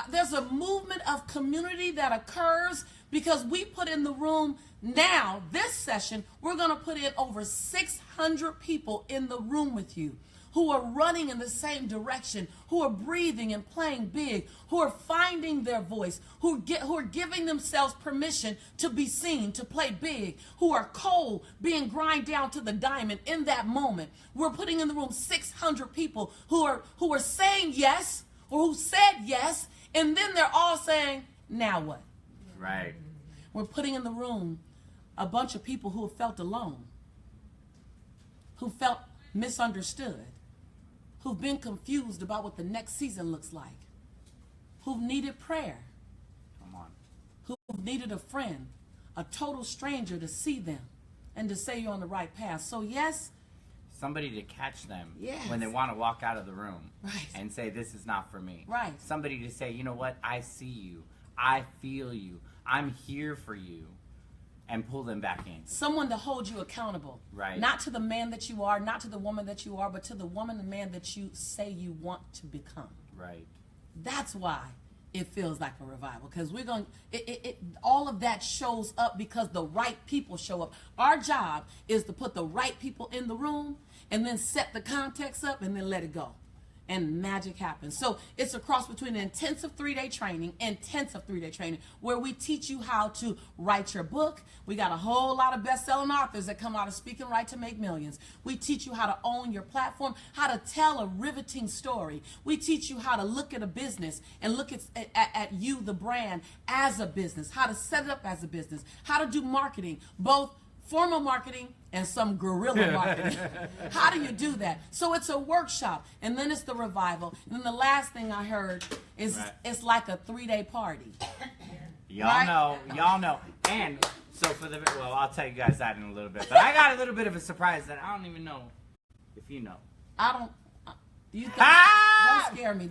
There's a movement of community that occurs because we put in the room now, this session, we're going to put in over 600 people in the room with you who are running in the same direction, who are breathing and playing big, who are finding their voice, who are giving themselves permission to be seen, to play big, who are coal being grind down to the diamond in that moment. We're putting in the room 600 people who are saying yes, or who said yes, and then they're all saying, now what? Right. We're putting in the room a bunch of people who have felt alone, who felt misunderstood, who've been confused about what the next season looks like, who've needed prayer, who've needed a friend, a total stranger to see them and to say you're on the right path. So yes, somebody to catch them when they want to walk out of the room and say, this is not for me. Right. Somebody to say, you know what, I see you, I feel you, I'm here for you, and pull them back in. Someone to hold you accountable. Right. Not to the man that you are, not to the woman that you are, but to the woman and man that you say you want to become. Right. That's why it feels like a revival, because we're going, all of that shows up because the right people show up. Our job is to put the right people in the room and then set the context up and then let it go. And magic happens. So it's a cross between an intensive 3-day training, where we teach you how to write your book. We got a whole lot of best-selling authors that come out of Speak and Write to Make Millions. We teach you how to own your platform, how to tell a riveting story. We teach you how to look at a business and look at you, the brand, as a business, how to set it up as a business, how to do marketing, both formal marketing and some guerrilla marketing. How do you do that? So it's a workshop, and then it's the revival. And then the last thing I heard is it's like a 3-day party. Y'all know. And so I'll tell you guys that in a little bit. But I got a little bit of a surprise that I don't even know if you know. Don't scare me.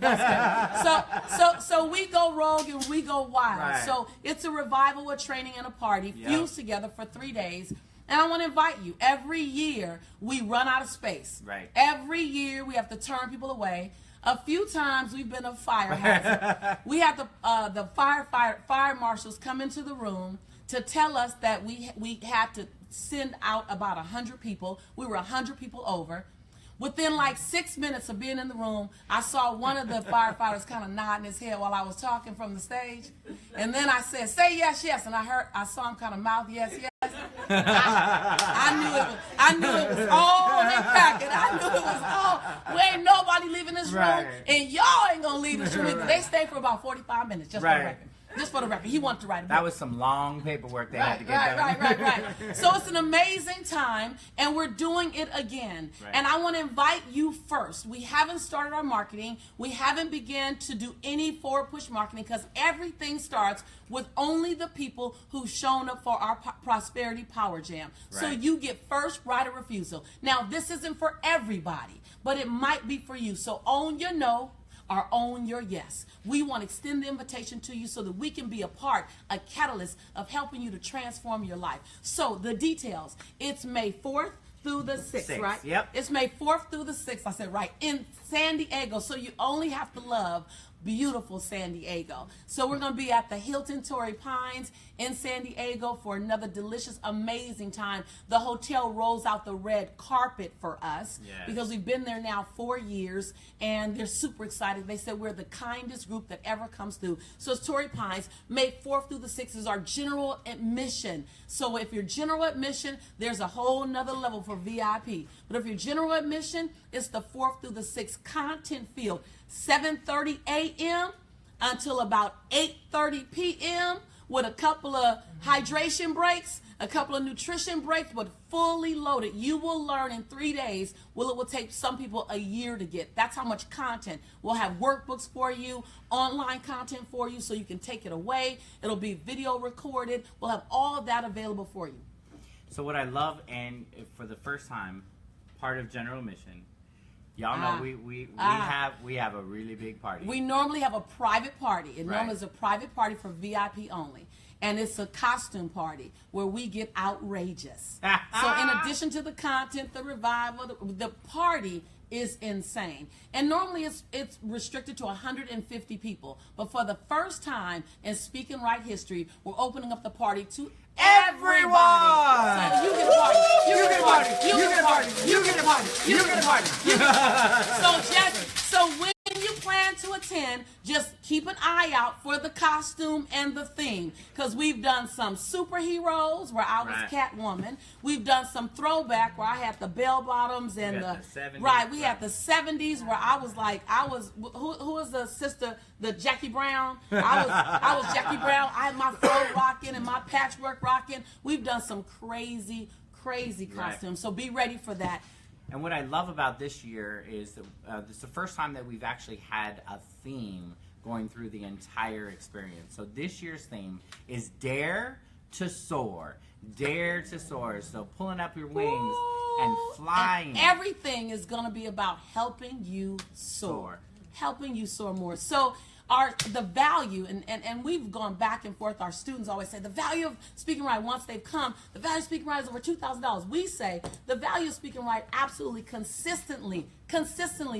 So we go rogue and we go wild. Right. So it's a revival, a training, and a party fused together for 3 days. And I want to invite you. Every year we run out of space. Right. Every year we have to turn people away. A few times we've been a fire hazard. We had the fire marshals come into the room to tell us that we had to send out about 100 people. We were 100 people over. Within like 6 minutes of being in the room, I saw one of the firefighters kind of nodding his head while I was talking from the stage. And then I said, say yes, yes. And I saw him kind of mouth yes, yes. I knew it was all in packet. I knew it was all. We ain't nobody leaving this room. And y'all ain't going to leave this room either. They stayed for about 45 minutes, just for the record. Just for the record, he wanted to write a book. That was some long paperwork they had to get done. Right. So it's an amazing time, and we're doing it again. Right. And I want to invite you first. We haven't started our marketing. We haven't begun to do any forward push marketing, because everything starts with only the people who've shown up for our Prosperity Power Jam. Right. So you get first right of refusal. Now, this isn't for everybody, but it might be for you. So own your no, or own your yes. We want to extend the invitation to you so that we can be a part, a catalyst of helping you to transform your life. So the details, it's May 4th through the 6th, right? Yep. It's May 4th through the 6th, I said right, in San Diego. So you only have to love beautiful San Diego. So we're going to be at the Hilton Torrey Pines in San Diego for another delicious, amazing time. The hotel rolls out the red carpet for us because we've been there now 4 years, and they're super excited. They said we're the kindest group that ever comes through. So it's Torrey Pines. May 4th through the 6th is our general admission. So if you're general admission, there's a whole nother level for VIP. But if you're general admission, it's the 4th through the 6th content field. 7:30 a.m. until about 8:30 p.m. with a couple of hydration breaks, a couple of nutrition breaks, but fully loaded. You will learn in 3 days what it will take some people a year to get. That's how much content. We'll have workbooks for you, online content for you so you can take it away. It'll be video recorded. We'll have all of that available for you. So what I love, and for the first time, part of general admission, y'all know we have a really big party. We normally have a private party. It normally is a private party for VIP only. And it's a costume party where we get outrageous. So in addition to the content, the revival, the party is insane. And normally it's restricted to 150 people. But for the first time in Speaking Right history, we're opening up the party to everybody. So you get a party. You get a party. You get a party. You get a party. You get a party. So when you plan to attend, just keep an eye out for the costume and the theme, because we've done some superheroes where I was Catwoman. We've done some throwback where I had the bell bottoms and the 70s, we had the 70s where I was who was the sister, the Jackie Brown? I was Jackie Brown. I had my fro rocking and my patchwork rocking. We've done some crazy costumes. So be ready for that. And what I love about this year is that it's the first time that we've actually had a theme going through the entire experience. So this year's theme is Dare to Soar. Dare to Soar. So pulling up your wings and flying. And everything is going to be about helping you soar. Helping you soar more. So the value, and we've gone back and forth, our students always say the value of Speaking Right, once they've come, the value of Speaking Right is over $2,000. We say the value of Speaking Right absolutely consistently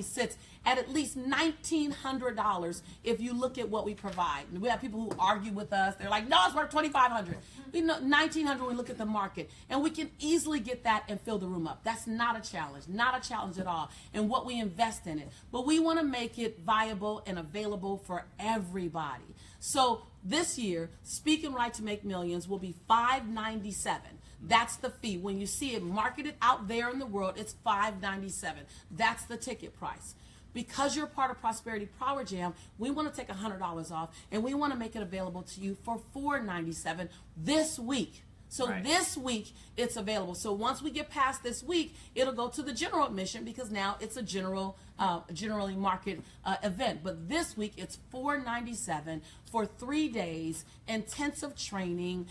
sits at least $1,900 if you look at what we provide. And we have people who argue with us. They're like, no, it's worth $2,500. We know $1,900 when we look at the market. And we can easily get that and fill the room up. That's not a challenge at all. And what we invest in it. But we want to make it viable and available for everybody. So this year, Speaking Right to Make Millions will be $597. That's the fee. When you see it marketed out there in the world, it's $597. That's the ticket price. Because you're part of Prosperity Power Jam, we want to take $100 off, and we want to make it available to you for $497 this week. So this week, it's available. So once we get past this week, it'll go to the general admission because now it's a generally market event. But this week, it's $497 for 3 days, intensive training,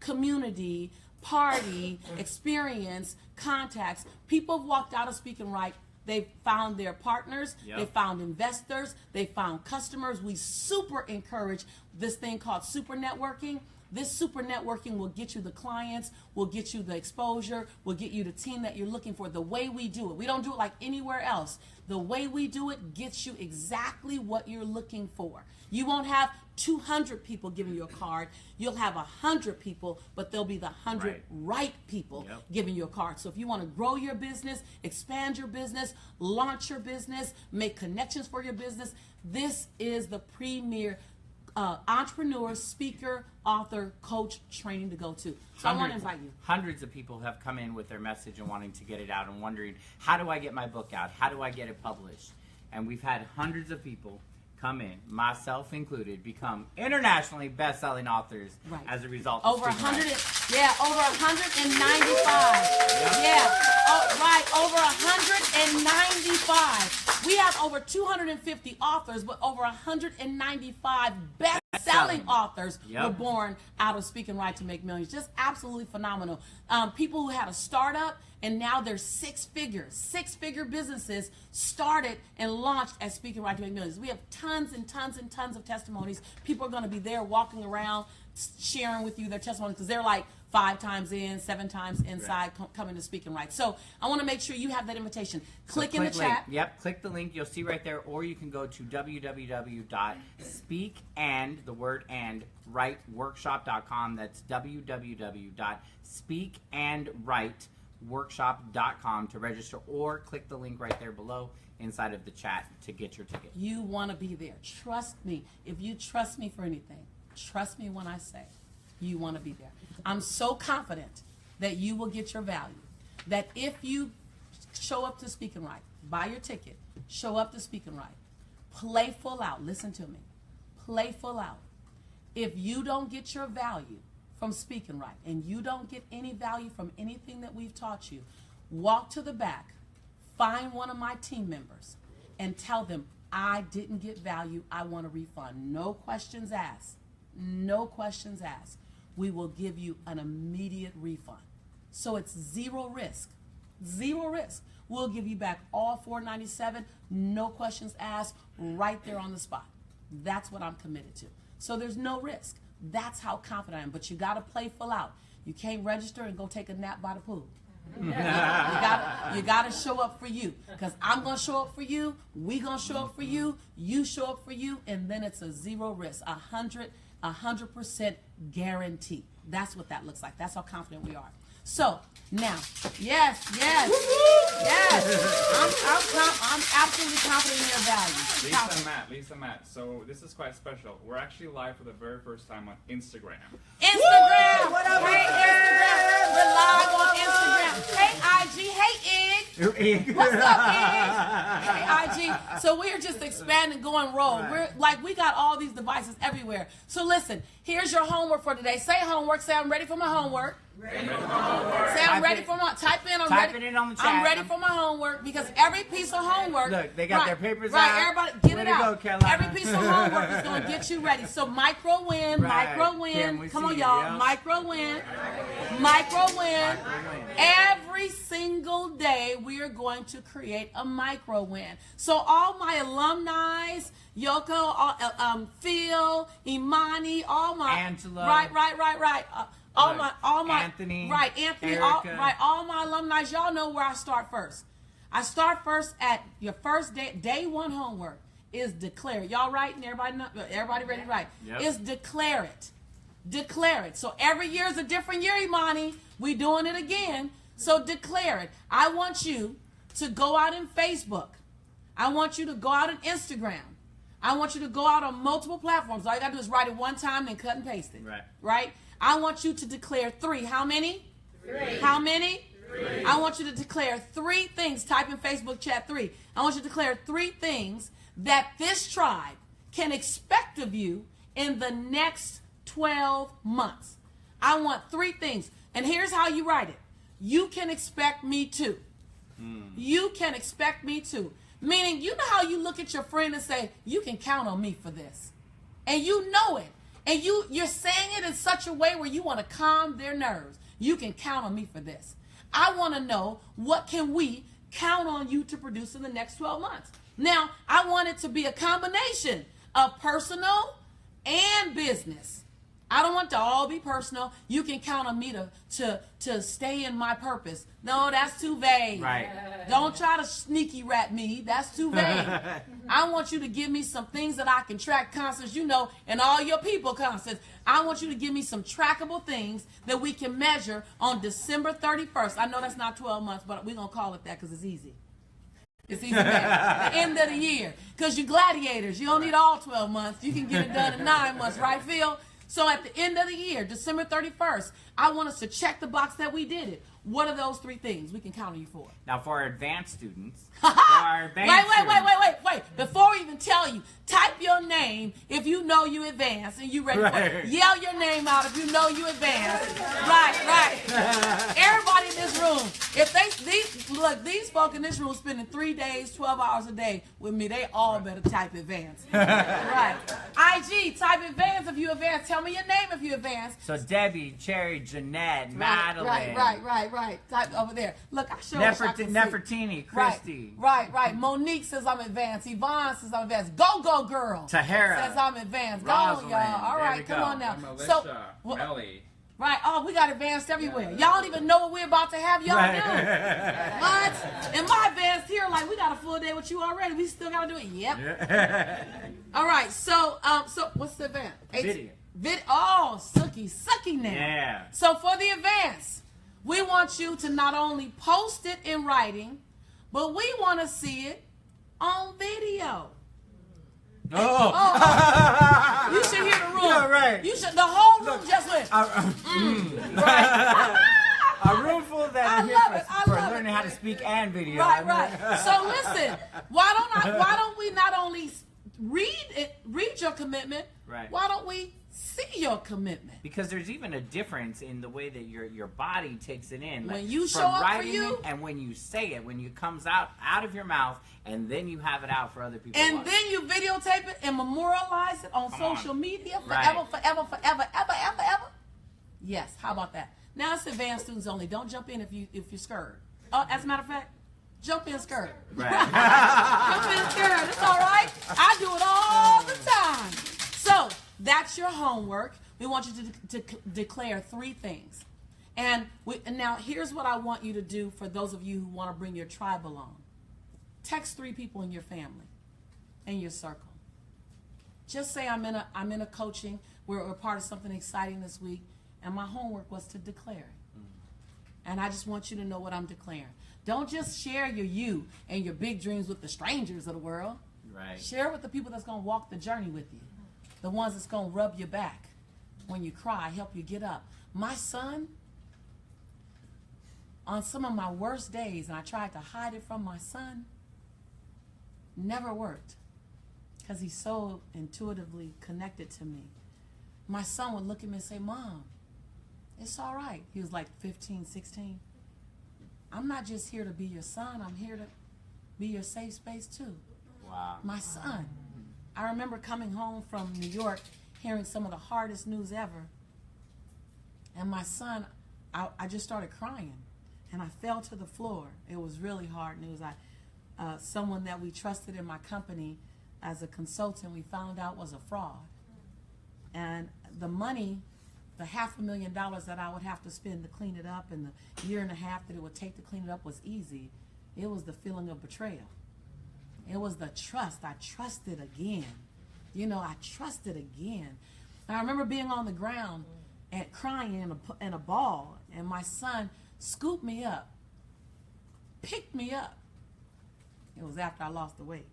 community, party, experience, contacts. People have walked out of Speaking Right. They've found their partners, they found investors, they found customers. We super encourage this thing called super networking. This super networking will get you the clients, will get you the exposure, will get you the team that you're looking for. The way we do it, we don't do it like anywhere else. The way we do it gets you exactly what you're looking for. You won't have 200 people giving you a card. You'll have 100 people, but they'll be the 100 right people giving you a card. So if you want to grow your business, expand your business, launch your business, make connections for your business, this is the premier entrepreneur, speaker, author, coach training to go to. So I want to invite you. Hundreds of people have come in with their message and wanting to get it out and wondering, how do I get my book out? How do I get it published? And we've had hundreds of people come in, myself included, become internationally best-selling authors as a result of over 100, Right. over 195. Over 195. We have over 250 authors, but over 195 best-selling authors were born out of Speaking Right to Make Millions. Just absolutely phenomenal. People who had a startup and now they're six-figure businesses started and launched as Speaking Right to Make Millions. We have tons and tons and tons of testimonies. People are going to be there walking around sharing with you their testimony because they're like 5 times in, 7 times inside, coming to Speaking Right. So I want to make sure you have that invitation. Click in the chat. Yep, click the link. You'll see right there, or you can go to www.speakandwriteworkshop.com. That's www.speakandwriteworkshop.com to register, or click the link right there below inside of the chat to get your ticket. You want to be there. Trust me. If you trust me for anything, trust me when I say you want to be there. I'm so confident that you will get your value. That if you show up to Speaking Right, buy your ticket, show up to Speaking Right, play full out. Listen to me. Play full out. If you don't get your value from Speaking Right, and you don't get any value from anything that we've taught you, walk to the back, find one of my team members, and tell them, I didn't get value, I want a refund. No questions asked. No questions asked. We will give you an immediate refund. So it's zero risk. Zero risk. We'll give you back all $497, no questions asked, right there on the spot. That's what I'm committed to. So there's no risk. That's how confident I am. But you got to play full out. You can't register and go take a nap by the pool. You got to show up for you, because I'm going to show up for you, we going to show up for you, you show up for you, and then it's a zero risk, 100% guarantee. That's what that looks like. That's how confident we are. So now, yes, I'm absolutely confident in your value. Lisa Matt. So this is quite special. We're actually live for the very first time on Instagram. Instagram. What up, Hey, Instagram. We're live on Instagram. Hey, IG. Hey, Ig. What's up, Ig? Hey, IG. So we're just expanding, going rogue. Right. We got all these devices everywhere. So listen, here's your homework for today. Say homework. Say I'm ready for my homework. Ready for homework. Say I'm ready for my, type in, I'm Type ready. it in on the chat. I'm ready for my homework, because every piece of homework. Look, they got their papers right, out. Everybody, get Way it to out. go, Carolina. Every piece of homework is going to get you ready. So micro win, Right. micro Kim, we win. Come see on, you, y'all. yeah. Micro win. Micro win. Every single day, we are going to create a micro win. So all my alumni, Yoko, Phil, Imani, all my Angela. right. All my Anthony, right, Anthony, Erica. all my alumni, y'all know where I start first. I start first at your first day one homework is declare it. Y'all right? And everybody ready to write? Yep. Is declare it. Declare it. So every year is a different year, Imani. We doing it again. So declare it. I want you to go out in Facebook. I want you to go out on Instagram. I want you to go out on multiple platforms. All you gotta do is write it one time and cut and paste it. Right? I want you to declare 3. How many? 3. How many? 3. I want you to declare 3 things. Type in Facebook chat 3. I want you to declare 3 things that this tribe can expect of you in the next 12 months. I want 3 things. And here's how you write it. You can expect me to. You can expect me to. Meaning, you know how you look at your friend and say, you can count on me for this. And you know it. And you're saying it in such a way where you want to calm their nerves. You can count on me for this. I want to know, what can we count on you to produce in the next 12 months? Now, I want it to be a combination of personal and business. I don't want to all be personal. You can count on me to stay in my purpose. No, that's too vague. Right. Don't try to sneaky rat me. That's too vague. I want you to give me some things that I can track, Constance, and all your people, Constance. I want you to give me some trackable things that we can measure on December 31st. I know that's not 12 months, but we're going to call it that because it's easy. It's easy, man. The end of the year. Because you're gladiators. You don't need all 12 months. You can get it done in 9 months, right, Phil? So at the end of the year, December 31st, I want us to check the box that we did it. What are those 3 things we can count on you for? Now, for our advanced students, Wait. Before we even tell you, type your name if you know you advanced and you ready for it. Yell your name out if you know you advanced. Right. Everybody in this room, if these folk in this room spending 3 days, 12 hours a day with me, they all better type advanced. Right. IG, type advanced if you advanced. Tell me your name if you advanced. So Debbie, Cherry, Jeanette, Madeline. Right. Type over there. Look, I sure wish I could see. Nefertini, Christy. Right. Monique says I'm advanced. Yvonne says I'm advanced. Go girl. Tahara says I'm advanced. Go Rosalind. y'all. All There right, we come go. on now. Melissa, Melly. Right. Oh, we got advanced everywhere. Y'all don't even know what we're about to have y'all do. What? In my advanced here, like, we got a full day with you already. We still got to do it. Yep. All right. So what's the event? Oh, sucky now. Yeah. So for the advance, we want you to not only post it in writing, but we want to see it on video. Oh. You should hear the room. Yeah, right. You should. The whole room just went. Right. A room full that are here for learning how to speak and video. Right. So listen, why don't we not only read your commitment? Right. Why don't we see your commitment? Because there's even a difference in the way that your body takes it in. When you show from up for writing you, it and when you say it, when it comes out of your mouth, and then you have it out for other people. and then you videotape it and memorialize it on social media forever. Yes, how about that? Now it's advanced students only. Don't jump in if you're scared. As a matter of fact, jump in scared. Right. Jump in scared. It's all right. I do it all the time. So that's your homework. We want you to declare 3 things. And now here's what I want you to do for those of you who want to bring your tribe along. Text 3 people in your family, in your circle. Just say I'm in a coaching. We're part of something exciting this week, and my homework was to declare it. And I just want you to know what I'm declaring. Don't just share you and your big dreams with the strangers of the world. Right. Share with the people that's going to walk the journey with you. The ones that's going to rub your back when you cry, help you get up. My son, on some of my worst days, and I tried to hide it from my son, never worked because he's so intuitively connected to me. My son would look at me and say, Mom, it's all right. He was like 15, 16. I'm not just here to be your son. I'm here to be your safe space too. Wow. My son. I remember coming home from New York, hearing some of the hardest news ever. And my son, I just started crying. And I fell to the floor. It was really hard news. Someone that we trusted in my company as a consultant, we found out was a fraud. And the money, the $500,000 that I would have to spend to clean it up and the year and a half that it would take to clean it up was easy. It was the feeling of betrayal. It was the trust. I trusted again. I trusted again. And I remember being on the ground and crying in a ball, and my son scooped me up, picked me up. It was after I lost the weight.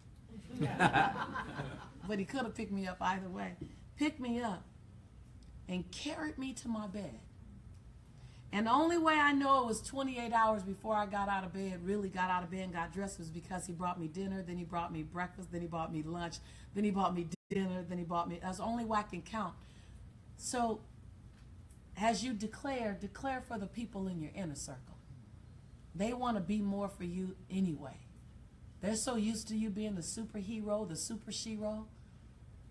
But he could have picked me up either way. Picked me up and carried me to my bed. And the only way I know it was 28 hours before I got out of bed, really got out of bed and got dressed, was because he brought me dinner, then he brought me breakfast, then he brought me lunch, then he brought me dinner, then he brought me, that's the only way I can count. So as you declare for the people in your inner circle. They want to be more for you anyway. They're so used to you being the superhero, the super shero.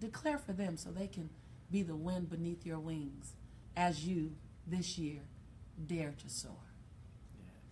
Declare for them so they can be the wind beneath your wings as you, this year, dare to soar. Yes.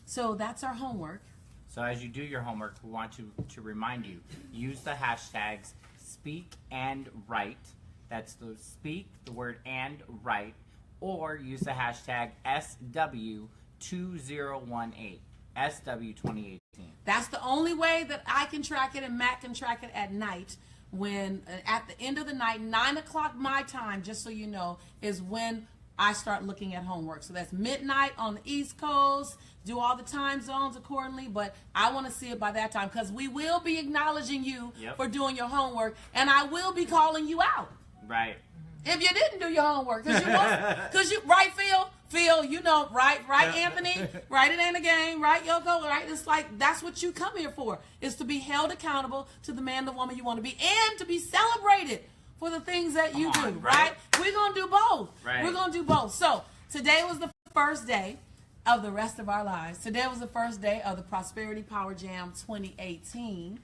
So that's our homework. So as you do your homework, we want to remind you, use the hashtags speak and write. That's the speak, the word and write, or use the hashtag SW2018, SW2018. That's the only way that I can track it and Matt can track it at night. When at the end of the night, 9 o'clock my time, just so you know, is when I start looking at homework. So that's midnight on the East Coast. Do all the time zones accordingly, but I want to see it by that time because we will be acknowledging you for doing your homework, and I will be calling you out. Right. If you didn't do your homework, because you right, Phil, you know, right, Anthony, right, it ain't a game, right, Yoko, right, it's like, that's what you come here for, is to be held accountable to the man, the woman you want to be, and to be celebrated for the things that you do, right? We're going to do both. Right. We're going to do both. So, today was the first day of the rest of our lives. Today was the first day of the Prosperity Power Jam 2018.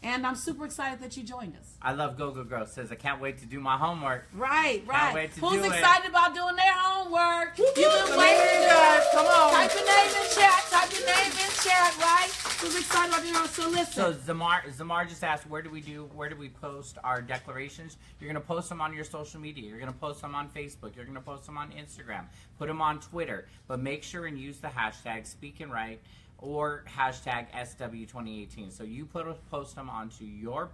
And I'm super excited that you joined us. I love Go Go Girl. Says, I can't wait to do my homework. Right. Can't wait to Who's do excited about doing their homework? You've been waiting. Come on. Type your name in chat. Right? was excited about doing it. So listen. So Zamar just asked, where do we post our declarations? You're going to post them on your social media. You're going to post them on Facebook. You're going to post them on Instagram. Put them on Twitter. But make sure and use the hashtag #SpeakingRight or hashtag SW2018. So you post them onto your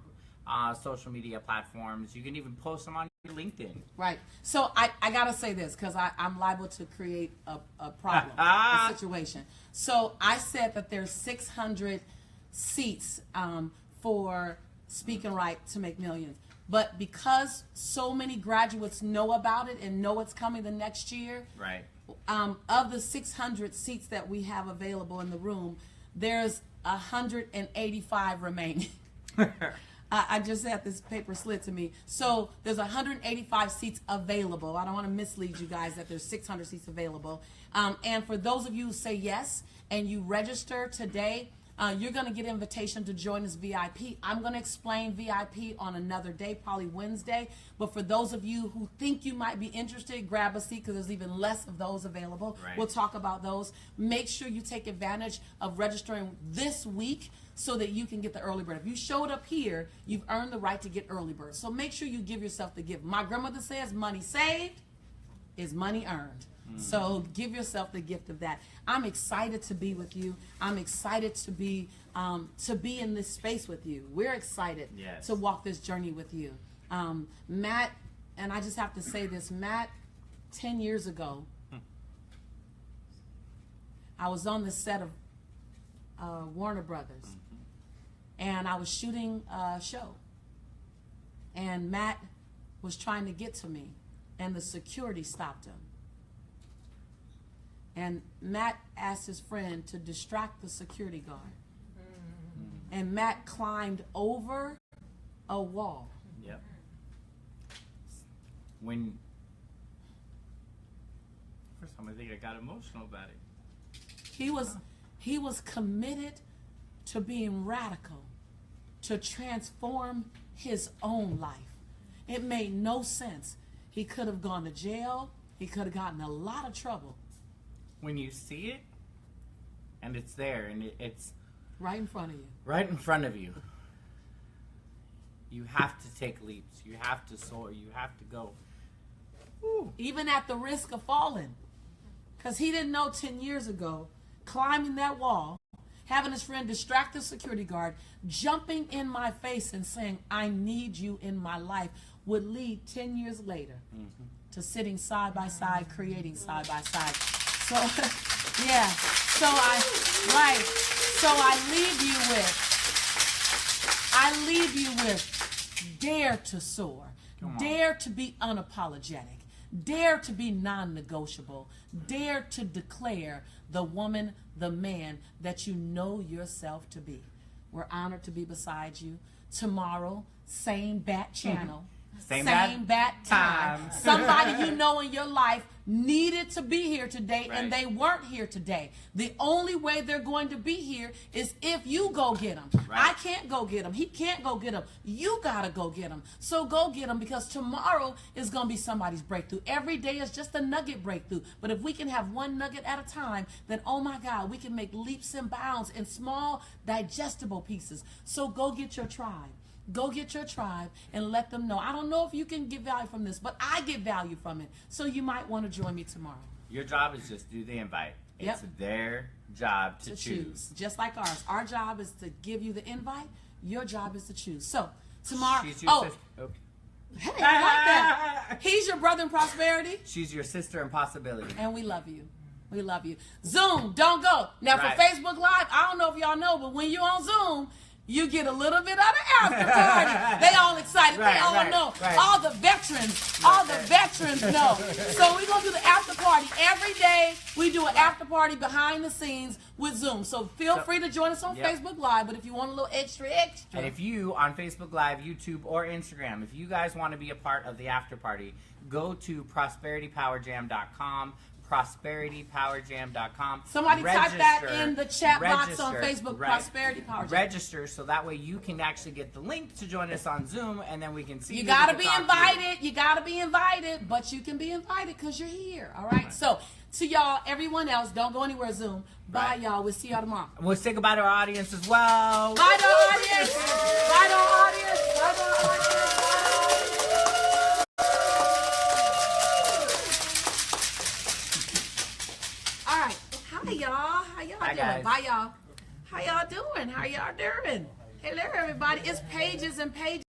social media platforms. You can even post them on your LinkedIn. Right. So I got to say this because I'm liable to create a problem, a situation. So I said that there's 600 seats for Speaking Right to Make Millions. But because so many graduates know about it and know it's coming the next year, right? Of the 600 seats that we have available in the room, there's 185 remaining. I just had this paper slid to me. So there's 185 seats available. I don't want to mislead you guys that there's 600 seats available. And for those of you who say yes and you register today, you're going to get an invitation to join us VIP. I'm going to explain VIP on another day, probably Wednesday. But for those of you who think you might be interested, grab a seat because there's even less of those available. Right. We'll talk about those. Make sure you take advantage of registering this week so that you can get the early bird. If you showed up here, you've earned the right to get early bird. So make sure you give yourself the gift. My grandmother says money saved is money earned. So give yourself the gift of that. I'm excited to be with you. I'm excited to be in this space with you. We're excited to walk this journey with you. Matt, and I just have to say this, Matt, 10 years ago, I was on the set of Warner Brothers, and I was shooting a show, and Matt was trying to get to me, and the security stopped him. And Matt asked his friend to distract the security guard. And Matt climbed over a wall. Yep. First time I think I got emotional about it. He was committed to being radical, to transform his own life. It made no sense. He could have gone to jail. He could have gotten in a lot of trouble. When you see it, and it's there, and it's right in front of you. Right in front of you. You have to take leaps. You have to soar. You have to go. Woo. Even at the risk of falling. Because he didn't know 10 years ago, climbing that wall, having his friend distract the security guard, jumping in my face and saying, I need you in my life, would lead 10 years later to sitting side by side, creating side by side. So, yeah. So I leave you with dare to soar, dare to be unapologetic, dare to be non-negotiable, dare to declare the woman, the man that you know yourself to be. We're honored to be beside you. Tomorrow, same bat channel. Same bat time. Somebody you know in your life needed to be here today, and they weren't here today. The only way they're going to be here is if you go get them. I can't go get them. He can't go get them. You got to go get them. So go get them, because tomorrow is going to be somebody's breakthrough. Every day is just a nugget breakthrough. But if we can have one nugget at a time, then, oh my God, we can make leaps and bounds in small, digestible pieces. So go get your tribe. Go get your tribe and let them know. I don't know if you can get value from this, but I get value from it. So you might want to join me tomorrow. Your job is just do the invite. It's their job to choose. Just like ours. Our job is to give you the invite. Your job is to choose. So tomorrow. She's your sister. Okay. Hey, I like that. He's your brother in prosperity. She's your sister in possibility. And we love you. We love you. Zoom, don't go. Now for Facebook Live, I don't know if y'all know, but when you're on Zoom, you get a little bit of the after party. They all excited. They all know. All the veterans know. So we're going to do the after party. Every day we do an after party behind the scenes with Zoom. So feel free to join us on Facebook Live. But if you want a little extra. And if you, on Facebook Live, YouTube, or Instagram, if you guys want to be a part of the after party, go to prosperitypowerjam.com. prosperitypowerjam.com. Somebody type that in the chat box on Facebook, Prosperity Power Jam. Register so that way you can actually get the link to join us on Zoom, and then we can see you. You got to be invited. You got to be invited, but you can be invited because you're here. All right. So To y'all, everyone else, don't go anywhere, Zoom. Bye, y'all. We'll see y'all tomorrow. We'll say goodbye to our audience as well. Bye to our audience. Bye to our audience. Bye to our audience. All right. Hi, y'all. How y'all Hi, doing? guys. Bye, y'all. How y'all doing? How y'all doing? Hello, everybody. It's Pages and Pages.